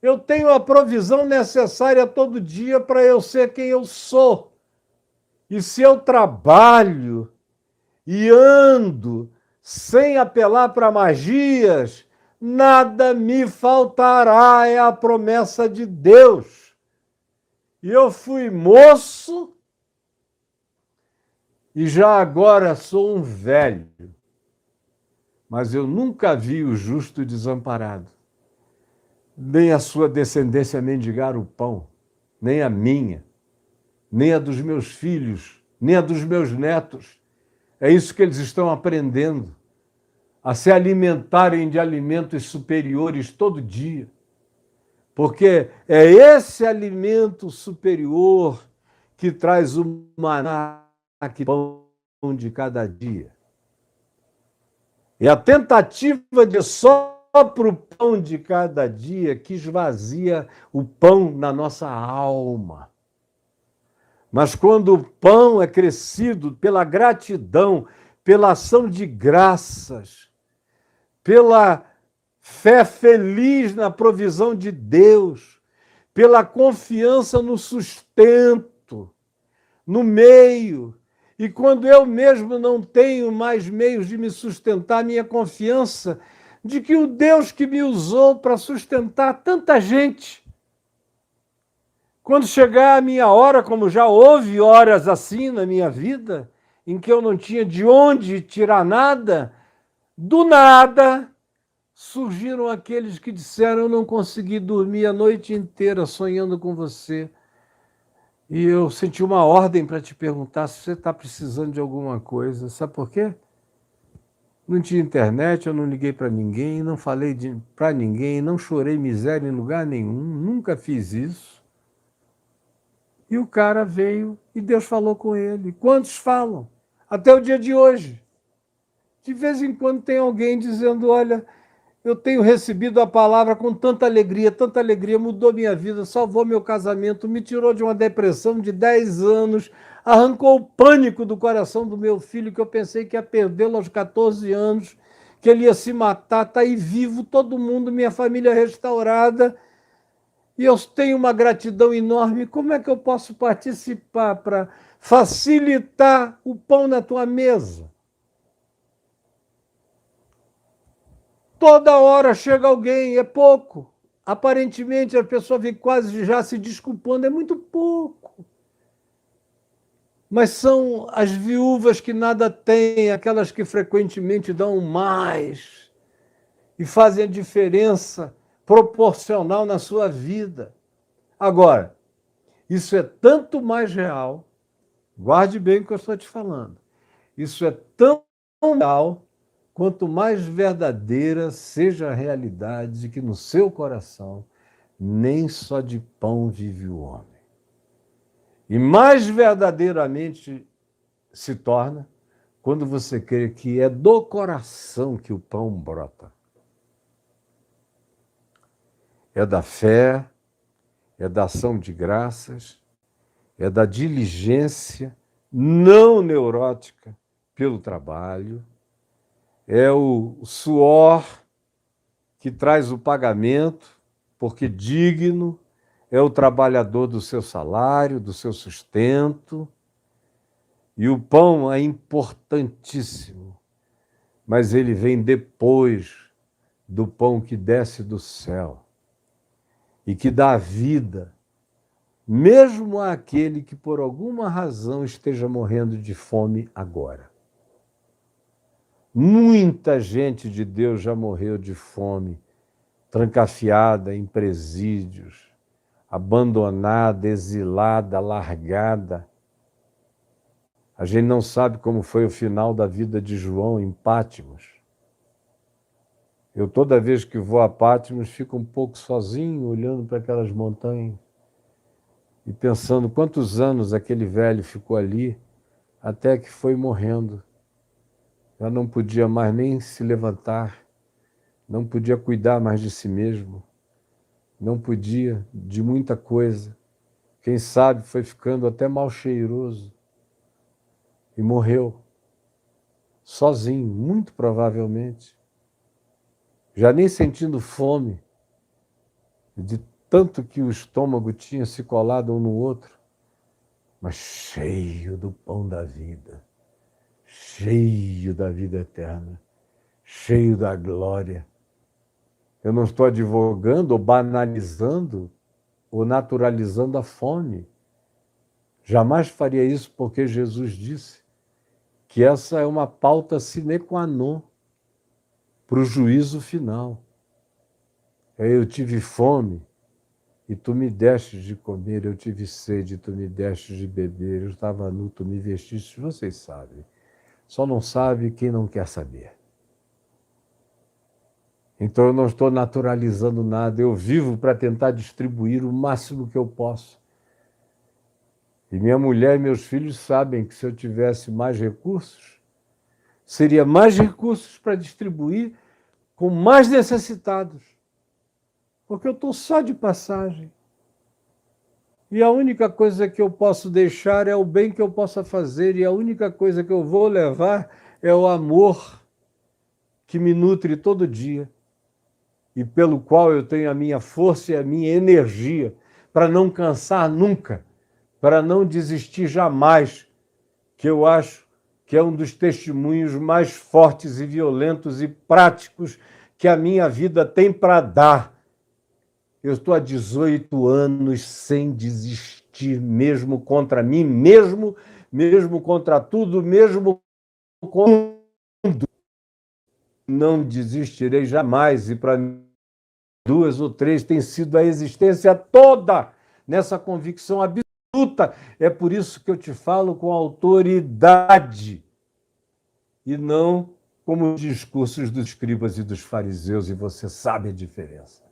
Eu tenho a provisão necessária todo dia para eu ser quem eu sou. E se eu trabalho e ando sem apelar para magias, nada me faltará, é a promessa de Deus. E eu fui moço e já agora sou um velho, mas eu nunca vi o justo desamparado, nem a sua descendência mendigar o pão, nem a minha, nem a dos meus filhos, nem a dos meus netos. É isso que eles estão aprendendo, a se alimentarem de alimentos superiores todo dia. Porque é esse alimento superior que traz o maná, que pão de cada dia. E a tentativa de só para o pão de cada dia que esvazia o pão na nossa alma. Mas quando o pão é crescido pela gratidão, pela ação de graças, pela fé feliz na provisão de Deus, pela confiança no sustento, no meio, e quando eu mesmo não tenho mais meios de me sustentar, minha confiança de que o Deus que me usou para sustentar tanta gente, quando chegar a minha hora, como já houve horas assim na minha vida, em que eu não tinha de onde tirar nada, do nada surgiram aqueles que disseram: eu não consegui dormir a noite inteira sonhando com você. E eu senti uma ordem para te perguntar se você está precisando de alguma coisa. Sabe por quê? Não tinha internet, eu não liguei para ninguém, não falei para ninguém, não chorei miséria em lugar nenhum, nunca fiz isso. E o cara veio e Deus falou com ele. Quantos falam? Até o dia de hoje. De vez em quando tem alguém dizendo: olha, eu tenho recebido a palavra com tanta alegria, mudou minha vida, salvou meu casamento, me tirou de uma depressão de 10 anos, arrancou o pânico do coração do meu filho, que eu pensei que ia perdê-lo aos 14 anos, que ele ia se matar, está aí vivo, todo mundo, minha família restaurada, e eu tenho uma gratidão enorme. Como é que eu posso participar para facilitar o pão na tua mesa? Toda hora chega alguém, é pouco. Aparentemente, a pessoa vem quase já se desculpando, é muito pouco. Mas são as viúvas que nada têm, aquelas que frequentemente dão mais e fazem a diferença proporcional na sua vida. Agora, isso é tanto mais real, guarde bem o que eu estou te falando, isso é tão real quanto mais verdadeira seja a realidade de que no seu coração nem só de pão vive o homem. E mais verdadeiramente se torna quando você crê que é do coração que o pão brota. É da fé, é da ação de graças, é da diligência não neurótica pelo trabalho, é o suor que traz o pagamento, porque digno é o trabalhador do seu salário, do seu sustento. E o pão é importantíssimo, mas ele vem depois do pão que desce do céu e que dá vida, mesmo àquele que por alguma razão esteja morrendo de fome agora. Muita gente de Deus já morreu de fome, trancafiada em presídios, abandonada, exilada, largada. A gente não sabe como foi o final da vida de João em Patmos. Eu, toda vez que vou a Patmos, fico um pouco sozinho, olhando para aquelas montanhas e pensando quantos anos aquele velho ficou ali, até que foi morrendo. Já não podia mais nem se levantar, não podia cuidar mais de si mesmo, não podia de muita coisa. Quem sabe foi ficando até mal cheiroso e morreu, sozinho, muito provavelmente, já nem sentindo fome, de tanto que o estômago tinha se colado um no outro, mas cheio do pão da vida, cheio da vida eterna, cheio da glória. Eu não estou advogando ou banalizando ou naturalizando a fome. Jamais faria isso, porque Jesus disse que essa é uma pauta sine qua non para o juízo final. Eu tive fome e tu me deste de comer, eu tive sede e tu me deste de beber, eu estava nu, tu me vestiste, vocês sabem. Só não sabe quem não quer saber. Então eu não estou naturalizando nada, eu vivo para tentar distribuir o máximo que eu posso. E minha mulher e meus filhos sabem que se eu tivesse mais recursos, seria mais recursos para distribuir com mais necessitados. Porque eu estou só de passagem. E a única coisa que eu posso deixar é o bem que eu possa fazer, e a única coisa que eu vou levar é o amor que me nutre todo dia e pelo qual eu tenho a minha força e a minha energia para não cansar nunca, para não desistir jamais, que eu acho que é um dos testemunhos mais fortes e violentos e práticos que a minha vida tem para dar. Eu estou há 18 anos sem desistir, mesmo contra mim mesmo, mesmo contra tudo, mesmo contra tudo. Não desistirei jamais, e para mim, 2 ou 3 tem sido a existência toda nessa convicção absoluta. É por isso que eu te falo com autoridade e não como os discursos dos escribas e dos fariseus, e você sabe a diferença.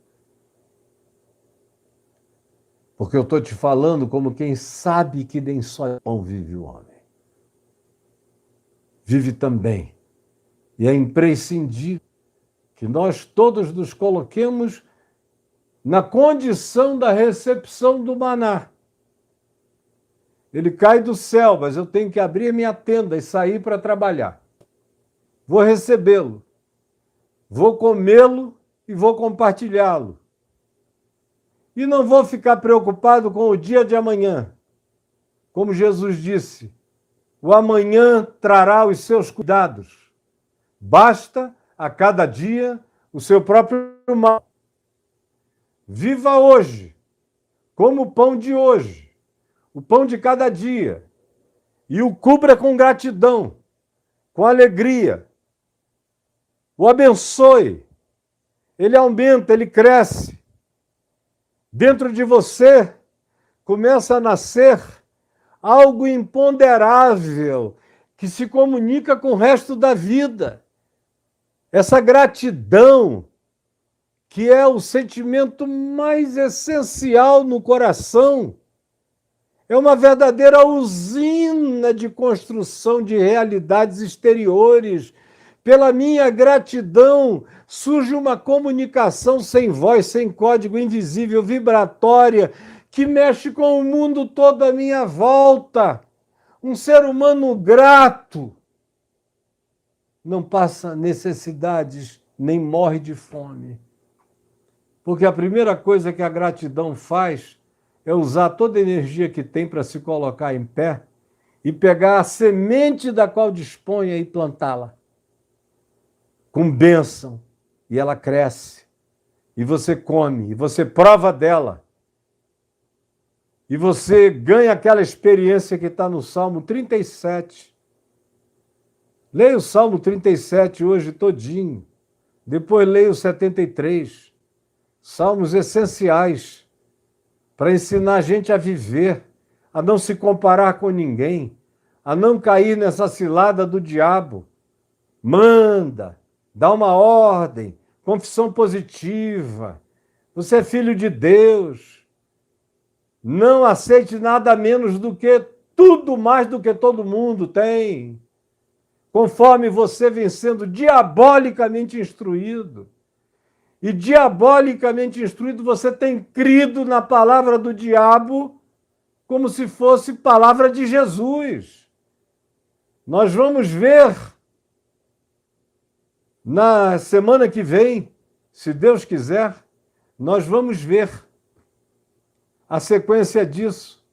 Porque eu estou te falando como quem sabe que nem só pão vive o homem. Vive também. E é imprescindível que nós todos nos coloquemos na condição da recepção do maná. Ele cai do céu, mas eu tenho que abrir minha tenda e sair para trabalhar. Vou recebê-lo, vou comê-lo e vou compartilhá-lo. E não vou ficar preocupado com o dia de amanhã. Como Jesus disse, o amanhã trará os seus cuidados. Basta a cada dia o seu próprio mal. Viva hoje, como o pão de hoje, o pão de cada dia, e o cubra com gratidão, com alegria. O abençoe ele aumenta, ele cresce. Dentro de você começa a nascer algo imponderável que se comunica com o resto da vida. Essa gratidão, que é o sentimento mais essencial no coração, é uma verdadeira usina de construção de realidades exteriores. Pela minha gratidão, surge uma comunicação sem voz, sem código, invisível, vibratória, que mexe com o mundo todo à minha volta. Um ser humano grato não passa necessidades nem morre de fome. Porque a primeira coisa que a gratidão faz é usar toda a energia que tem para se colocar em pé e pegar a semente da qual dispõe e plantá-la com bênção, e ela cresce, e você come, e você prova dela, e você ganha aquela experiência que está no Salmo 37. Leia o Salmo 37 hoje todinho, depois leia o 73, salmos essenciais para ensinar a gente a viver, a não se comparar com ninguém, a não cair nessa cilada do diabo. Manda, dá uma ordem, confissão positiva. Você é filho de Deus. Não aceite nada menos do que tudo mais do que todo mundo tem. Conforme você vem sendo diabolicamente instruído. E diabolicamente instruído, você tem crido na palavra do diabo como se fosse palavra de Jesus. Nós vamos ver na semana que vem, se Deus quiser, nós vamos ver a sequência disso,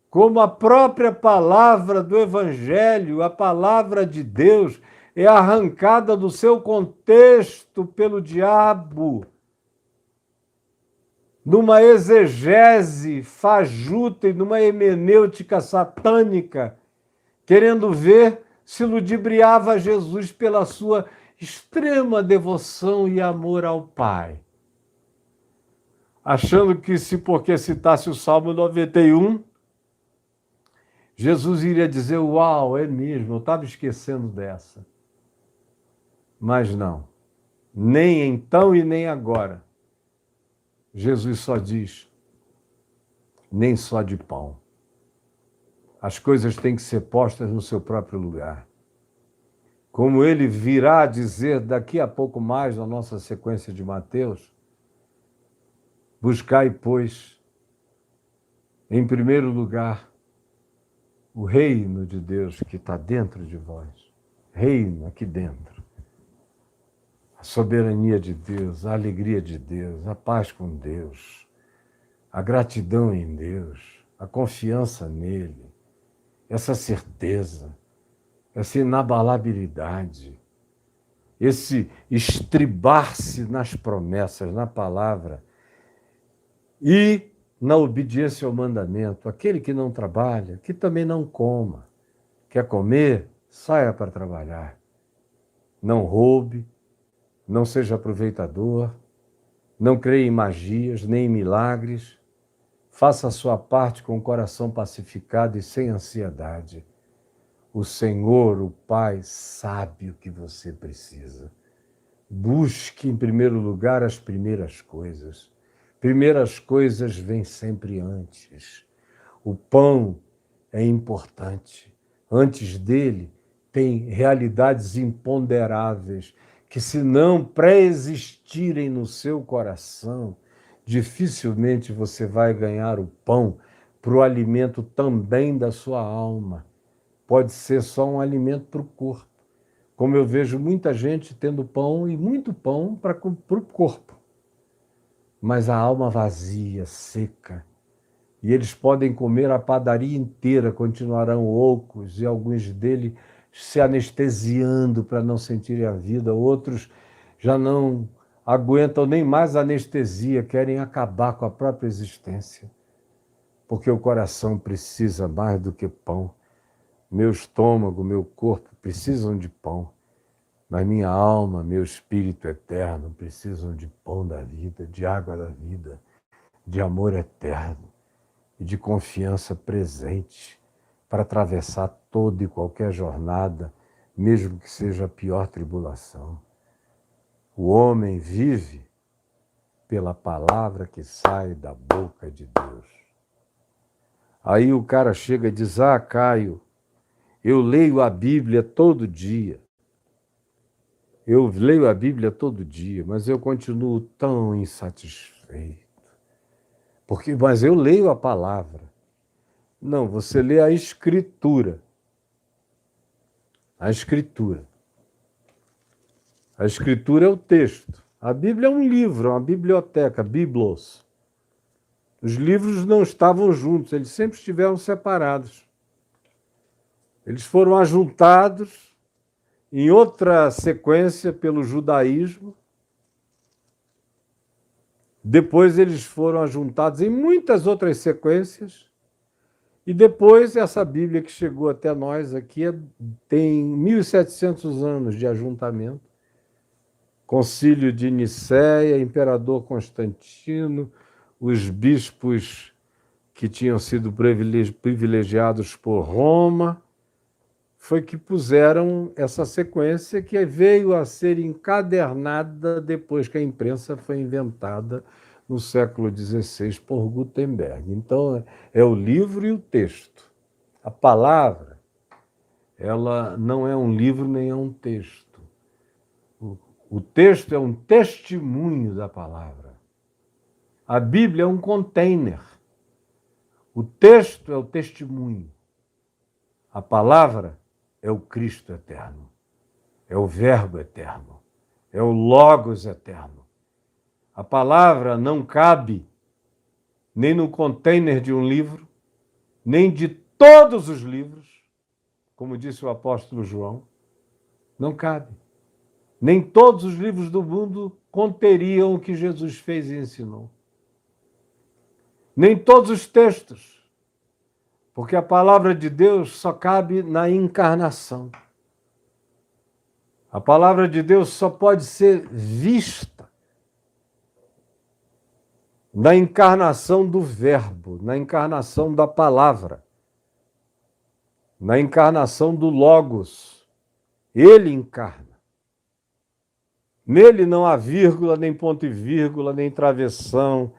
como a própria palavra do Evangelho, a palavra de Deus, é arrancada do seu contexto pelo diabo, numa exegese fajuta e numa hemenêutica satânica, querendo ver se ludibriava Jesus pela sua extrema devoção e amor ao Pai. Achando que se porque citasse o Salmo 91, Jesus iria dizer, uau, é mesmo, eu estava esquecendo dessa. Mas não, nem então e nem agora. Jesus só diz, nem só de pão. As coisas têm que ser postas no seu próprio lugar. Como ele virá dizer daqui a pouco mais na nossa sequência de Mateus, buscai, pois, em primeiro lugar, o reino de Deus que está dentro de vós. Reino aqui dentro. A soberania de Deus, a alegria de Deus, a paz com Deus, a gratidão em Deus, a confiança nele, essa certeza, essa inabalabilidade, esse estribar-se nas promessas, na palavra e na obediência ao mandamento. Aquele que não trabalha, que também não coma. Quer comer? Saia para trabalhar. Não roube, não seja aproveitador, não creia em magias, nem em milagres. Faça a sua parte com o coração pacificado e sem ansiedade. O Senhor, o Pai, sabe o que você precisa. Busque, em primeiro lugar, as primeiras coisas. Primeiras coisas vêm sempre antes. O pão é importante. Antes dele, tem realidades imponderáveis que, se não pré-existirem no seu coração, dificilmente você vai ganhar o pão para o alimento também da sua alma. Pode ser só um alimento para o corpo. Como eu vejo muita gente tendo pão e muito pão para o corpo. Mas a alma vazia, seca. E eles podem comer a padaria inteira, continuarão ocos, e alguns deles se anestesiando para não sentirem a vida. Outros já não aguentam nem mais a anestesia, querem acabar com a própria existência. Porque o coração precisa mais do que pão. Meu estômago, meu corpo precisam de pão. Mas minha alma, meu espírito eterno precisam de pão da vida, de água da vida, de amor eterno e de confiança presente para atravessar toda e qualquer jornada, mesmo que seja a pior tribulação. O homem vive pela palavra que sai da boca de Deus. Aí o cara chega e diz: ah, Caio, eu leio a Bíblia todo dia. Eu leio a Bíblia todo dia, mas eu continuo tão insatisfeito. Mas eu leio a palavra. Não, você lê a Escritura. A Escritura. A Escritura é o texto. A Bíblia é um livro, é uma biblioteca, biblos. Os livros não estavam juntos, eles sempre estiveram separados. Eles foram ajuntados em outra sequência pelo judaísmo. Depois eles foram ajuntados em muitas outras sequências. E depois essa Bíblia que chegou até nós aqui tem 1.700 anos de ajuntamento. Concílio de Nicéia, Imperador Constantino, os bispos que tinham sido privilegiados por Roma, foi que puseram essa sequência que veio a ser encadernada depois que a imprensa foi inventada no século XVI por Gutenberg. Então, é o livro e o texto. A palavra, ela não é um livro nem é um texto. O texto é um testemunho da palavra. A Bíblia é um container. O texto é o testemunho. A palavra é o Cristo eterno. É o Verbo eterno. É o Logos eterno. A palavra não cabe nem no container de um livro, nem de todos os livros, como disse o apóstolo João. Não cabe. Nem todos os livros do mundo conteriam o que Jesus fez e ensinou. Nem todos os textos, porque a palavra de Deus só cabe na encarnação. A palavra de Deus só pode ser vista na encarnação do Verbo, na encarnação da palavra, na encarnação do Logos. Ele encarna. Nele não há vírgula, nem ponto e vírgula, nem travessão,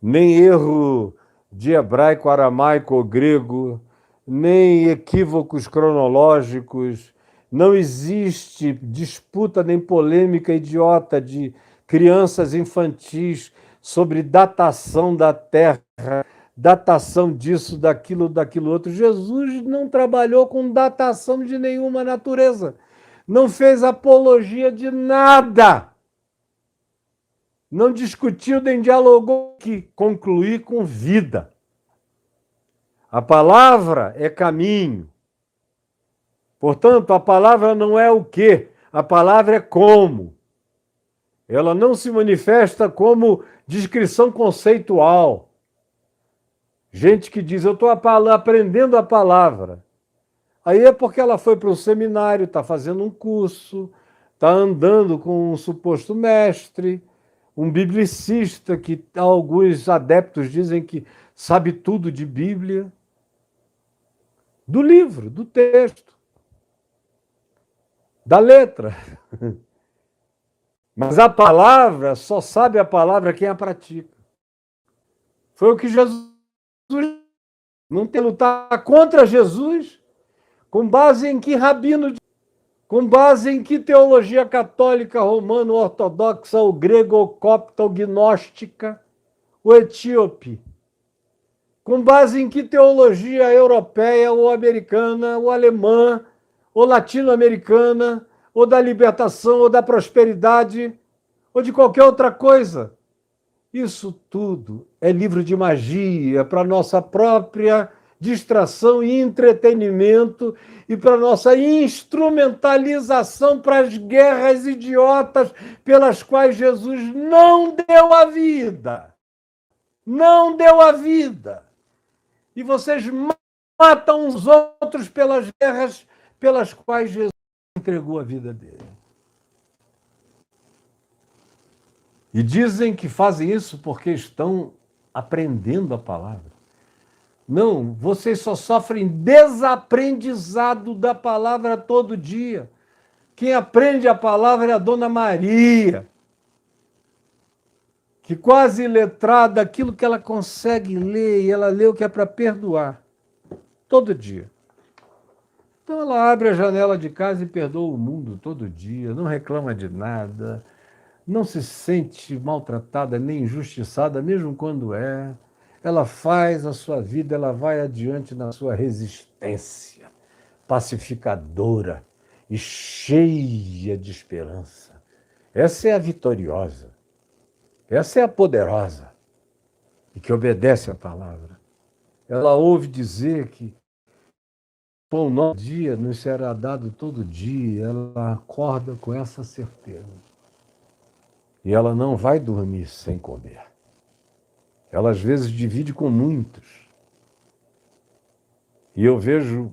nem erro de hebraico, aramaico ou grego, nem equívocos cronológicos. Não existe disputa nem polêmica idiota de crianças infantis sobre datação da terra, datação disso, daquilo outro. Jesus não trabalhou com datação de nenhuma natureza. Não fez apologia de nada. Não discutiu nem dialogou, que concluir com vida. A palavra é caminho. Portanto, a palavra não é o quê, a palavra é como. Ela não se manifesta como descrição conceitual. Gente que diz, eu estou aprendendo a palavra. Aí é porque ela foi para um seminário, está fazendo um curso, está andando com um suposto mestre, um biblicista que alguns adeptos dizem que sabe tudo de Bíblia, do livro, do texto, da letra. Mas a palavra, só sabe a palavra quem a pratica. Foi o que Jesus não tem que lutar contra Jesus. Com base em que rabino, com base em que teologia católica, romana, ortodoxa, ou grega, ou copta, ou gnóstica, ou etíope? Com base em que teologia europeia, ou americana, ou alemã, ou latino-americana, ou da libertação, ou da prosperidade, ou de qualquer outra coisa? Isso tudo é livro de magia para nossa própria distração e entretenimento e para nossa instrumentalização para as guerras idiotas pelas quais Jesus não deu a vida. Não deu a vida. E vocês matam os outros pelas guerras pelas quais Jesus entregou a vida dele. E dizem que fazem isso porque estão aprendendo a palavra. Não, vocês só sofrem desaprendizado da palavra todo dia. Quem aprende a palavra é a Dona Maria, que quase letrada, aquilo que ela consegue ler, e ela lê o que é para perdoar, todo dia. Então ela abre a janela de casa e perdoa o mundo todo dia, não reclama de nada, não se sente maltratada nem injustiçada, mesmo quando é. Ela faz a sua vida, ela vai adiante na sua resistência, pacificadora e cheia de esperança. Essa é a vitoriosa, essa é a poderosa e que obedece à palavra. Ela ouve dizer que pão nosso dia nos será dado todo dia, ela acorda com essa certeza. E ela não vai dormir sem comer. Ela, às vezes, divide com muitos. E eu vejo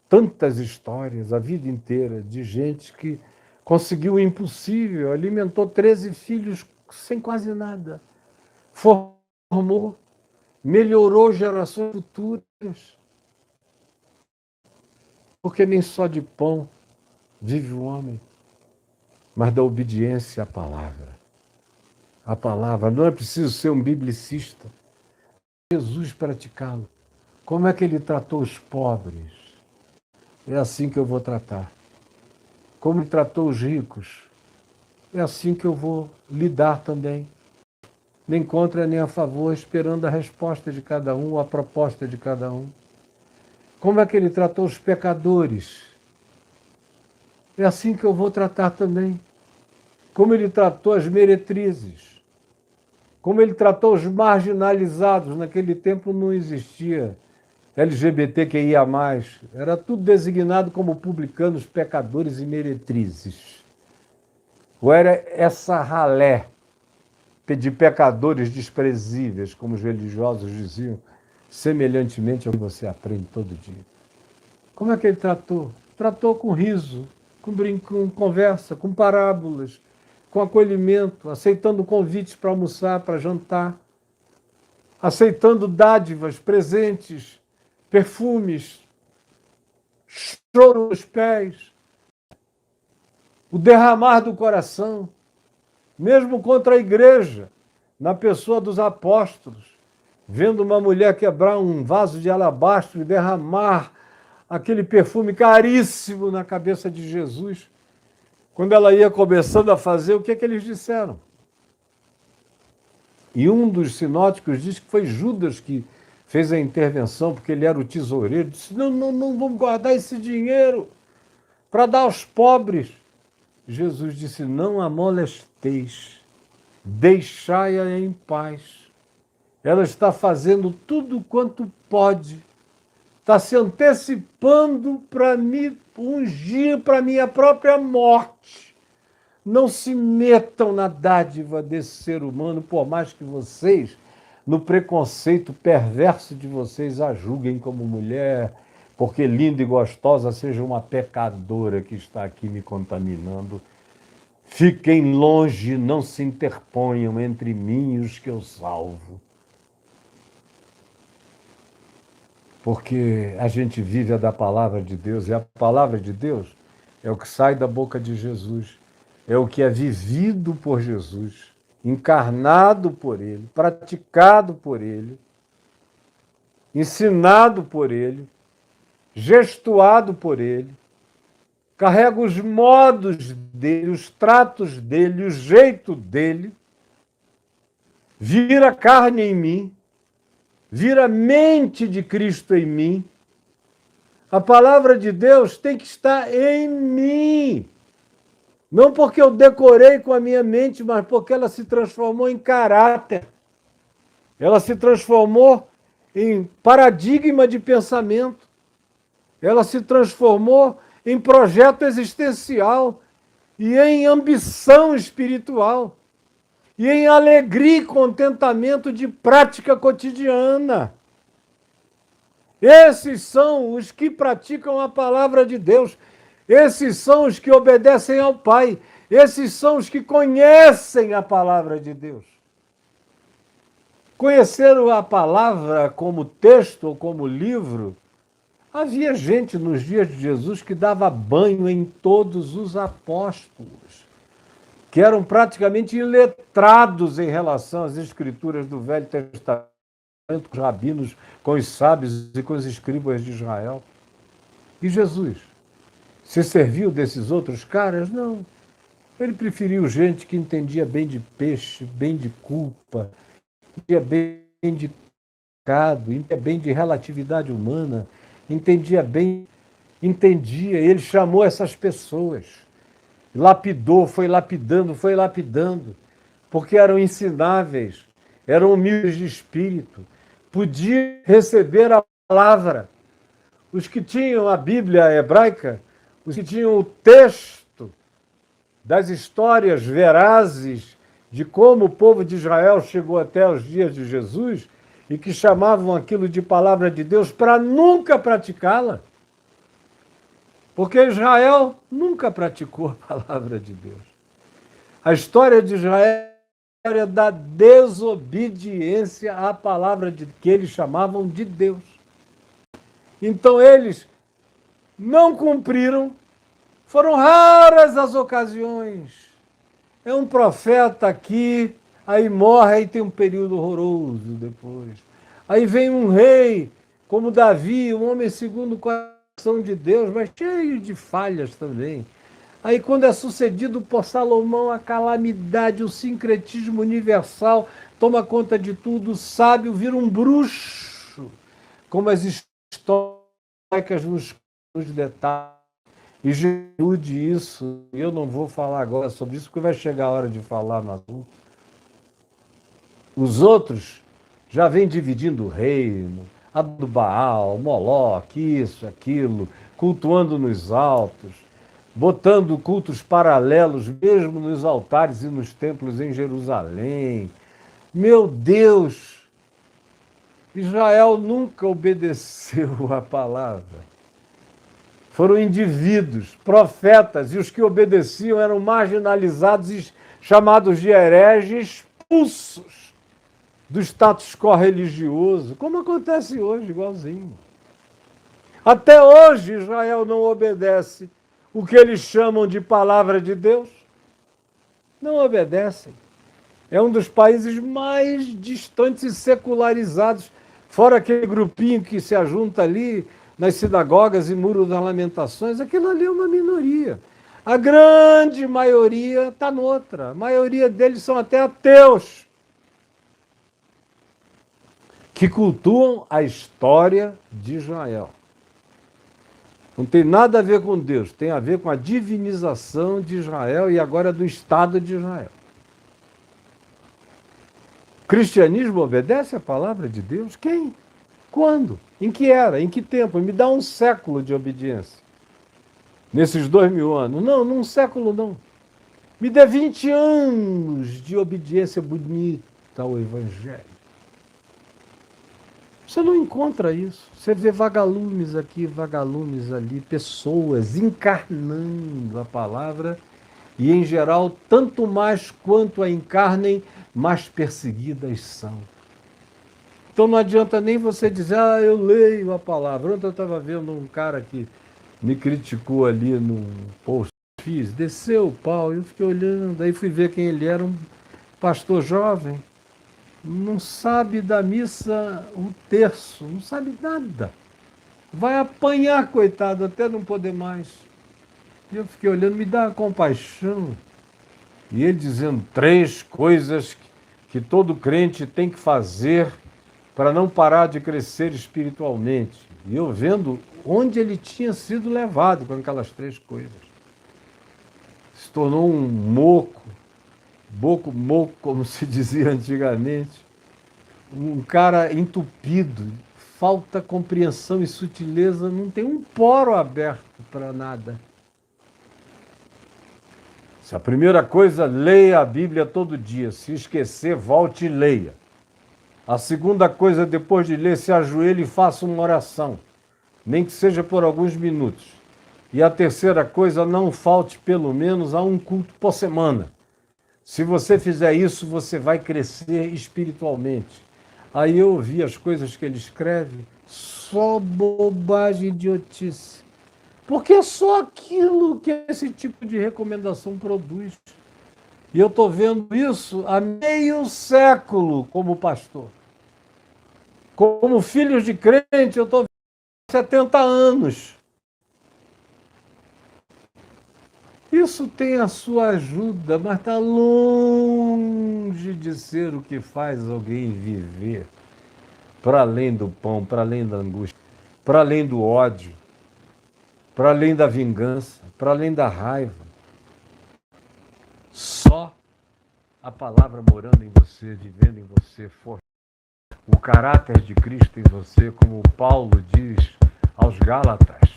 tantas histórias, a vida inteira, de gente que conseguiu o impossível, alimentou 13 filhos sem quase nada, formou, melhorou gerações futuras. Porque nem só de pão vive o homem, mas da obediência à palavra. A palavra, não é preciso ser um biblicista. Jesus praticá-lo. Como é que ele tratou os pobres? É assim que eu vou tratar. Como ele tratou os ricos? É assim que eu vou lidar também. Nem contra nem a favor, esperando a resposta de cada um, ou a proposta de cada um. Como é que ele tratou os pecadores? É assim que eu vou tratar também. Como ele tratou as meretrizes. Como ele tratou os marginalizados. Naquele tempo não existia LGBTQIA+. Era tudo designado como publicanos, pecadores e meretrizes. Ou era essa ralé de pecadores desprezíveis, como os religiosos diziam, semelhantemente ao que você aprende todo dia. Como é que ele tratou? Tratou com riso, com conversa, com parábolas, com acolhimento, aceitando convites para almoçar, para jantar, aceitando dádivas, presentes, perfumes, choro nos pés, o derramar do coração, mesmo contra a igreja, na pessoa dos apóstolos, vendo uma mulher quebrar um vaso de alabastro e derramar aquele perfume caríssimo na cabeça de Jesus. Quando ela ia começando a fazer, o que é que eles disseram? E um dos sinóticos diz que foi Judas que fez a intervenção, porque ele era o tesoureiro, disse, não vamos guardar esse dinheiro para dar aos pobres. Jesus disse, não a molesteis, deixai-a em paz. Ela está fazendo tudo quanto pode, está se antecipando para me ungir para minha própria morte. Não se metam na dádiva desse ser humano, por mais que vocês, no preconceito perverso de vocês, a julguem como mulher, porque linda e gostosa seja uma pecadora que está aqui me contaminando. Fiquem longe, não se interponham entre mim e os que eu salvo. Porque a gente vive a da palavra de Deus, e a palavra de Deus é o que sai da boca de Jesus, é o que é vivido por Jesus, encarnado por Ele, praticado por Ele, ensinado por Ele, gestuado por Ele, carrega os modos dele, os tratos dele, o jeito dele, vira carne em mim, vira mente de Cristo em mim. A palavra de Deus tem que estar em mim. Não porque eu decorei com a minha mente, mas porque ela se transformou em caráter. Ela se transformou em paradigma de pensamento. Ela se transformou em projeto existencial e em ambição espiritual. E em alegria e contentamento de prática cotidiana. Esses são os que praticam a palavra de Deus. Esses são os que obedecem ao Pai. Esses são os que conhecem a palavra de Deus. Conheceram a palavra como texto ou como livro. Havia gente nos dias de Jesus que dava banho em todos os apóstolos, que eram praticamente iletrados em relação às escrituras do Velho Testamento, com os rabinos, com os sábios e com os escribas de Israel. E Jesus se serviu desses outros caras? Não. Ele preferiu gente que entendia bem de peixe, bem de culpa, entendia bem de pecado, entendia bem de relatividade humana, entendia, ele chamou essas pessoas, lapidou, foi lapidando, porque eram ensináveis, eram humildes de espírito, podiam receber a palavra. Os que tinham a Bíblia hebraica, os que tinham o texto das histórias verazes de como o povo de Israel chegou até os dias de Jesus, e que chamavam aquilo de palavra de Deus para nunca praticá-la. Porque Israel nunca praticou a palavra de Deus. A história de Israel é a história da desobediência à palavra que eles chamavam de Deus. Então eles não cumpriram, foram raras as ocasiões. É um profeta aqui, aí morre, aí tem um período horroroso depois. Aí vem um rei, como Davi, um homem segundo o coração de Deus, mas cheio de falhas também. Aí quando é sucedido por Salomão, a calamidade, o sincretismo universal toma conta de tudo, o sábio vira um bruxo, como as histórias nos detalham. E Jude isso, eu não vou falar agora sobre isso, porque vai chegar a hora de falar no assunto. Os outros já vêm dividindo o reino, adorando Baal, Moloque, isso, aquilo, cultuando nos altos, botando cultos paralelos mesmo nos altares e nos templos em Jerusalém. Meu Deus! Israel nunca obedeceu a palavra. Foram indivíduos, profetas, e os que obedeciam eram marginalizados e chamados de hereges, expulsos do status quo religioso, como acontece hoje, igualzinho. Até hoje Israel não obedece o que eles chamam de palavra de Deus. Não obedecem. É um dos países mais distantes e secularizados, fora aquele grupinho que se ajunta ali nas sinagogas e Muro das Lamentações. Aquilo ali é uma minoria. A grande maioria está noutra. A maioria deles são até ateus, que cultuam a história de Israel. Não tem nada a ver com Deus, tem a ver com a divinização de Israel e agora do Estado de Israel. O cristianismo obedece à palavra de Deus? Quem? Quando? Em que era? Em que tempo? Me dá um século de obediência. Nesses 2000 anos. Não, num século não. Me dê 20 anos de obediência bonita ao Evangelho. Você não encontra isso. Você vê vagalumes aqui, vagalumes ali, pessoas encarnando a palavra e, em geral, tanto mais quanto a encarnem, mais perseguidas são. Então não adianta nem você dizer, eu leio a palavra. Ontem eu estava vendo um cara que me criticou ali no post que fiz, desceu o pau, eu fiquei olhando, aí fui ver quem ele era, um pastor jovem, não sabe da missa um terço, não sabe nada. Vai apanhar, coitado, até não poder mais. E eu fiquei olhando, me dá uma compaixão. E ele dizendo 3 coisas que todo crente tem que fazer para não parar de crescer espiritualmente. E eu vendo onde ele tinha sido levado com aquelas 3 coisas. Se tornou um moco, como se dizia antigamente, um cara entupido, falta compreensão e sutileza, não tem um poro aberto para nada. Se a primeira coisa, leia a Bíblia todo dia, se esquecer, volte e leia. A segunda coisa, depois de ler, se ajoelhe e faça uma oração, nem que seja por alguns minutos. E a terceira coisa, não falte pelo menos a um culto por semana. Se você fizer isso, você vai crescer espiritualmente. Aí eu ouvi as coisas que ele escreve, só bobagem, idiotice. Porque é só aquilo que esse tipo de recomendação produz. E eu estou vendo isso há meio século como pastor. Como filho de crente, eu estou vendo há 70 anos. Isso tem a sua ajuda, mas está longe de ser o que faz alguém viver para além do pão, para além da angústia, para além do ódio, para além da vingança, para além da raiva. Só a palavra morando em você, vivendo em você, o caráter de Cristo em você, como Paulo diz aos Gálatas.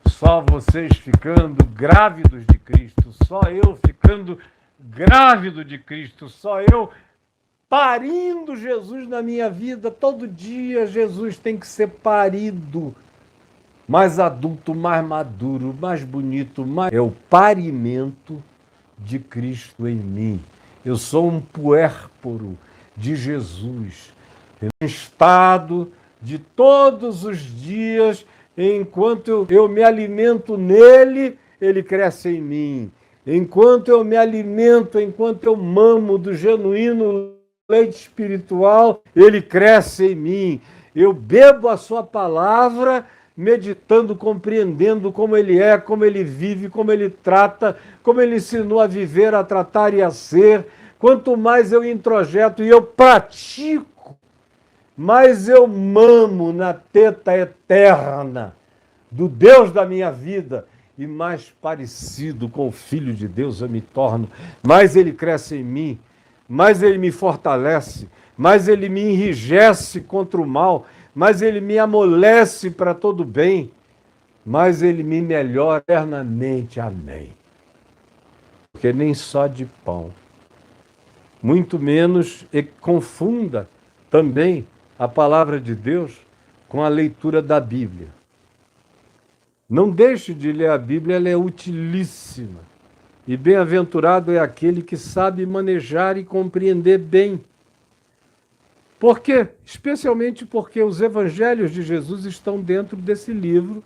Só vocês ficando grávidos de Cristo, só eu ficando grávido de Cristo, só eu parindo Jesus na minha vida. Todo dia Jesus tem que ser parido. Mais adulto, mais maduro, mais bonito, mais... É o parimento de Cristo em mim. Eu sou um puérpero de Jesus, em estado de todos os dias, enquanto eu me alimento nele, ele cresce em mim. Enquanto eu me alimento, enquanto eu mamo do genuíno leite espiritual, ele cresce em mim. Eu bebo a sua palavra, meditando, compreendendo como ele é, como ele vive, como ele trata, como ele ensinou a viver, a tratar e a ser. Quanto mais eu introjeto e eu pratico, mais eu mamo na teta eterna do Deus da minha vida e mais parecido com o Filho de Deus eu me torno. Mais ele cresce em mim, mais ele me fortalece, mais ele me enrijece contra o mal, mais ele me amolece para todo bem, mais ele me melhora eternamente. Amém. Porque nem só de pão, muito menos confunda também a palavra de Deus com a leitura da Bíblia. Não deixe de ler a Bíblia, ela é utilíssima. E bem-aventurado é aquele que sabe manejar e compreender bem. Por quê? Especialmente porque os evangelhos de Jesus estão dentro desse livro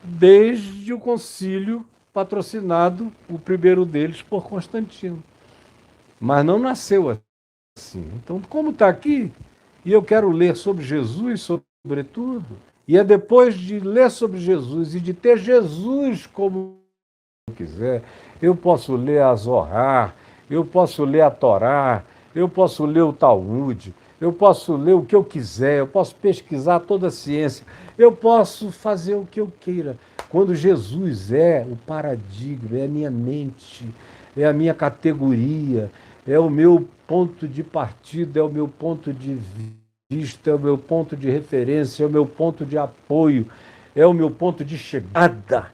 desde o concílio patrocinado, o primeiro deles, por Constantino. Mas não nasceu assim. Então, como está aqui, e eu quero ler sobre Jesus, sobretudo, e é depois de ler sobre Jesus e de ter Jesus como eu quiser, eu posso ler a Zohar, eu posso ler a Torá, eu posso ler o Talmud, eu posso ler o que eu quiser, eu posso pesquisar toda a ciência, eu posso fazer o que eu queira. Quando Jesus é o paradigma, é a minha mente, é a minha categoria, é o meu ponto de partida, é o meu ponto de vista, é o meu ponto de referência, é o meu ponto de apoio, é o meu ponto de chegada.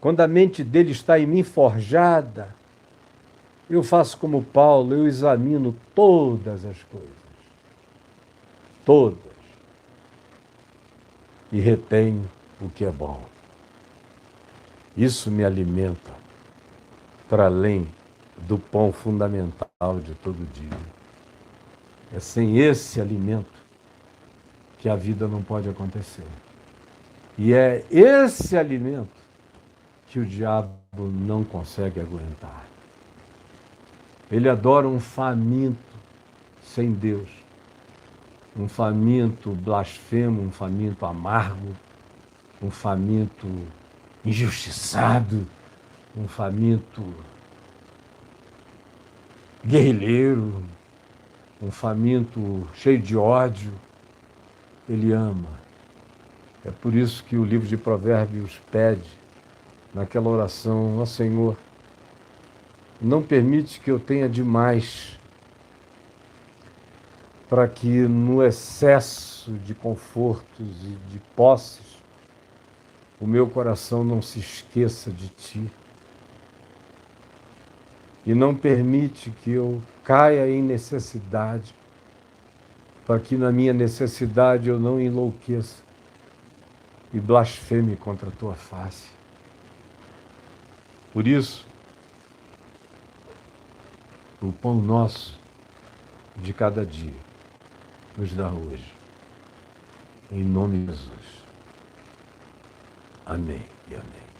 Quando a mente dele está em mim forjada, eu faço como Paulo, eu examino todas as coisas. Todas. E retenho o que é bom. Isso me alimenta para além do pão fundamental de todo dia. É sem esse alimento que a vida não pode acontecer. E é esse alimento que o diabo não consegue aguentar. Ele adora um faminto sem Deus, um faminto blasfemo, um faminto amargo, um faminto injustiçado, um faminto guerrilheiro, um faminto cheio de ódio. Ele ama. É por isso que o livro de Provérbios pede, naquela oração: ó Senhor, não permite que eu tenha demais, para que no excesso de confortos e de posses, o meu coração não se esqueça de Ti. E não permite que eu caia em necessidade, para que na minha necessidade eu não enlouqueça. e blasfeme contra a tua face. Por isso, o pão nosso de cada dia nos dá hoje. Em nome de Jesus. Amém e amém.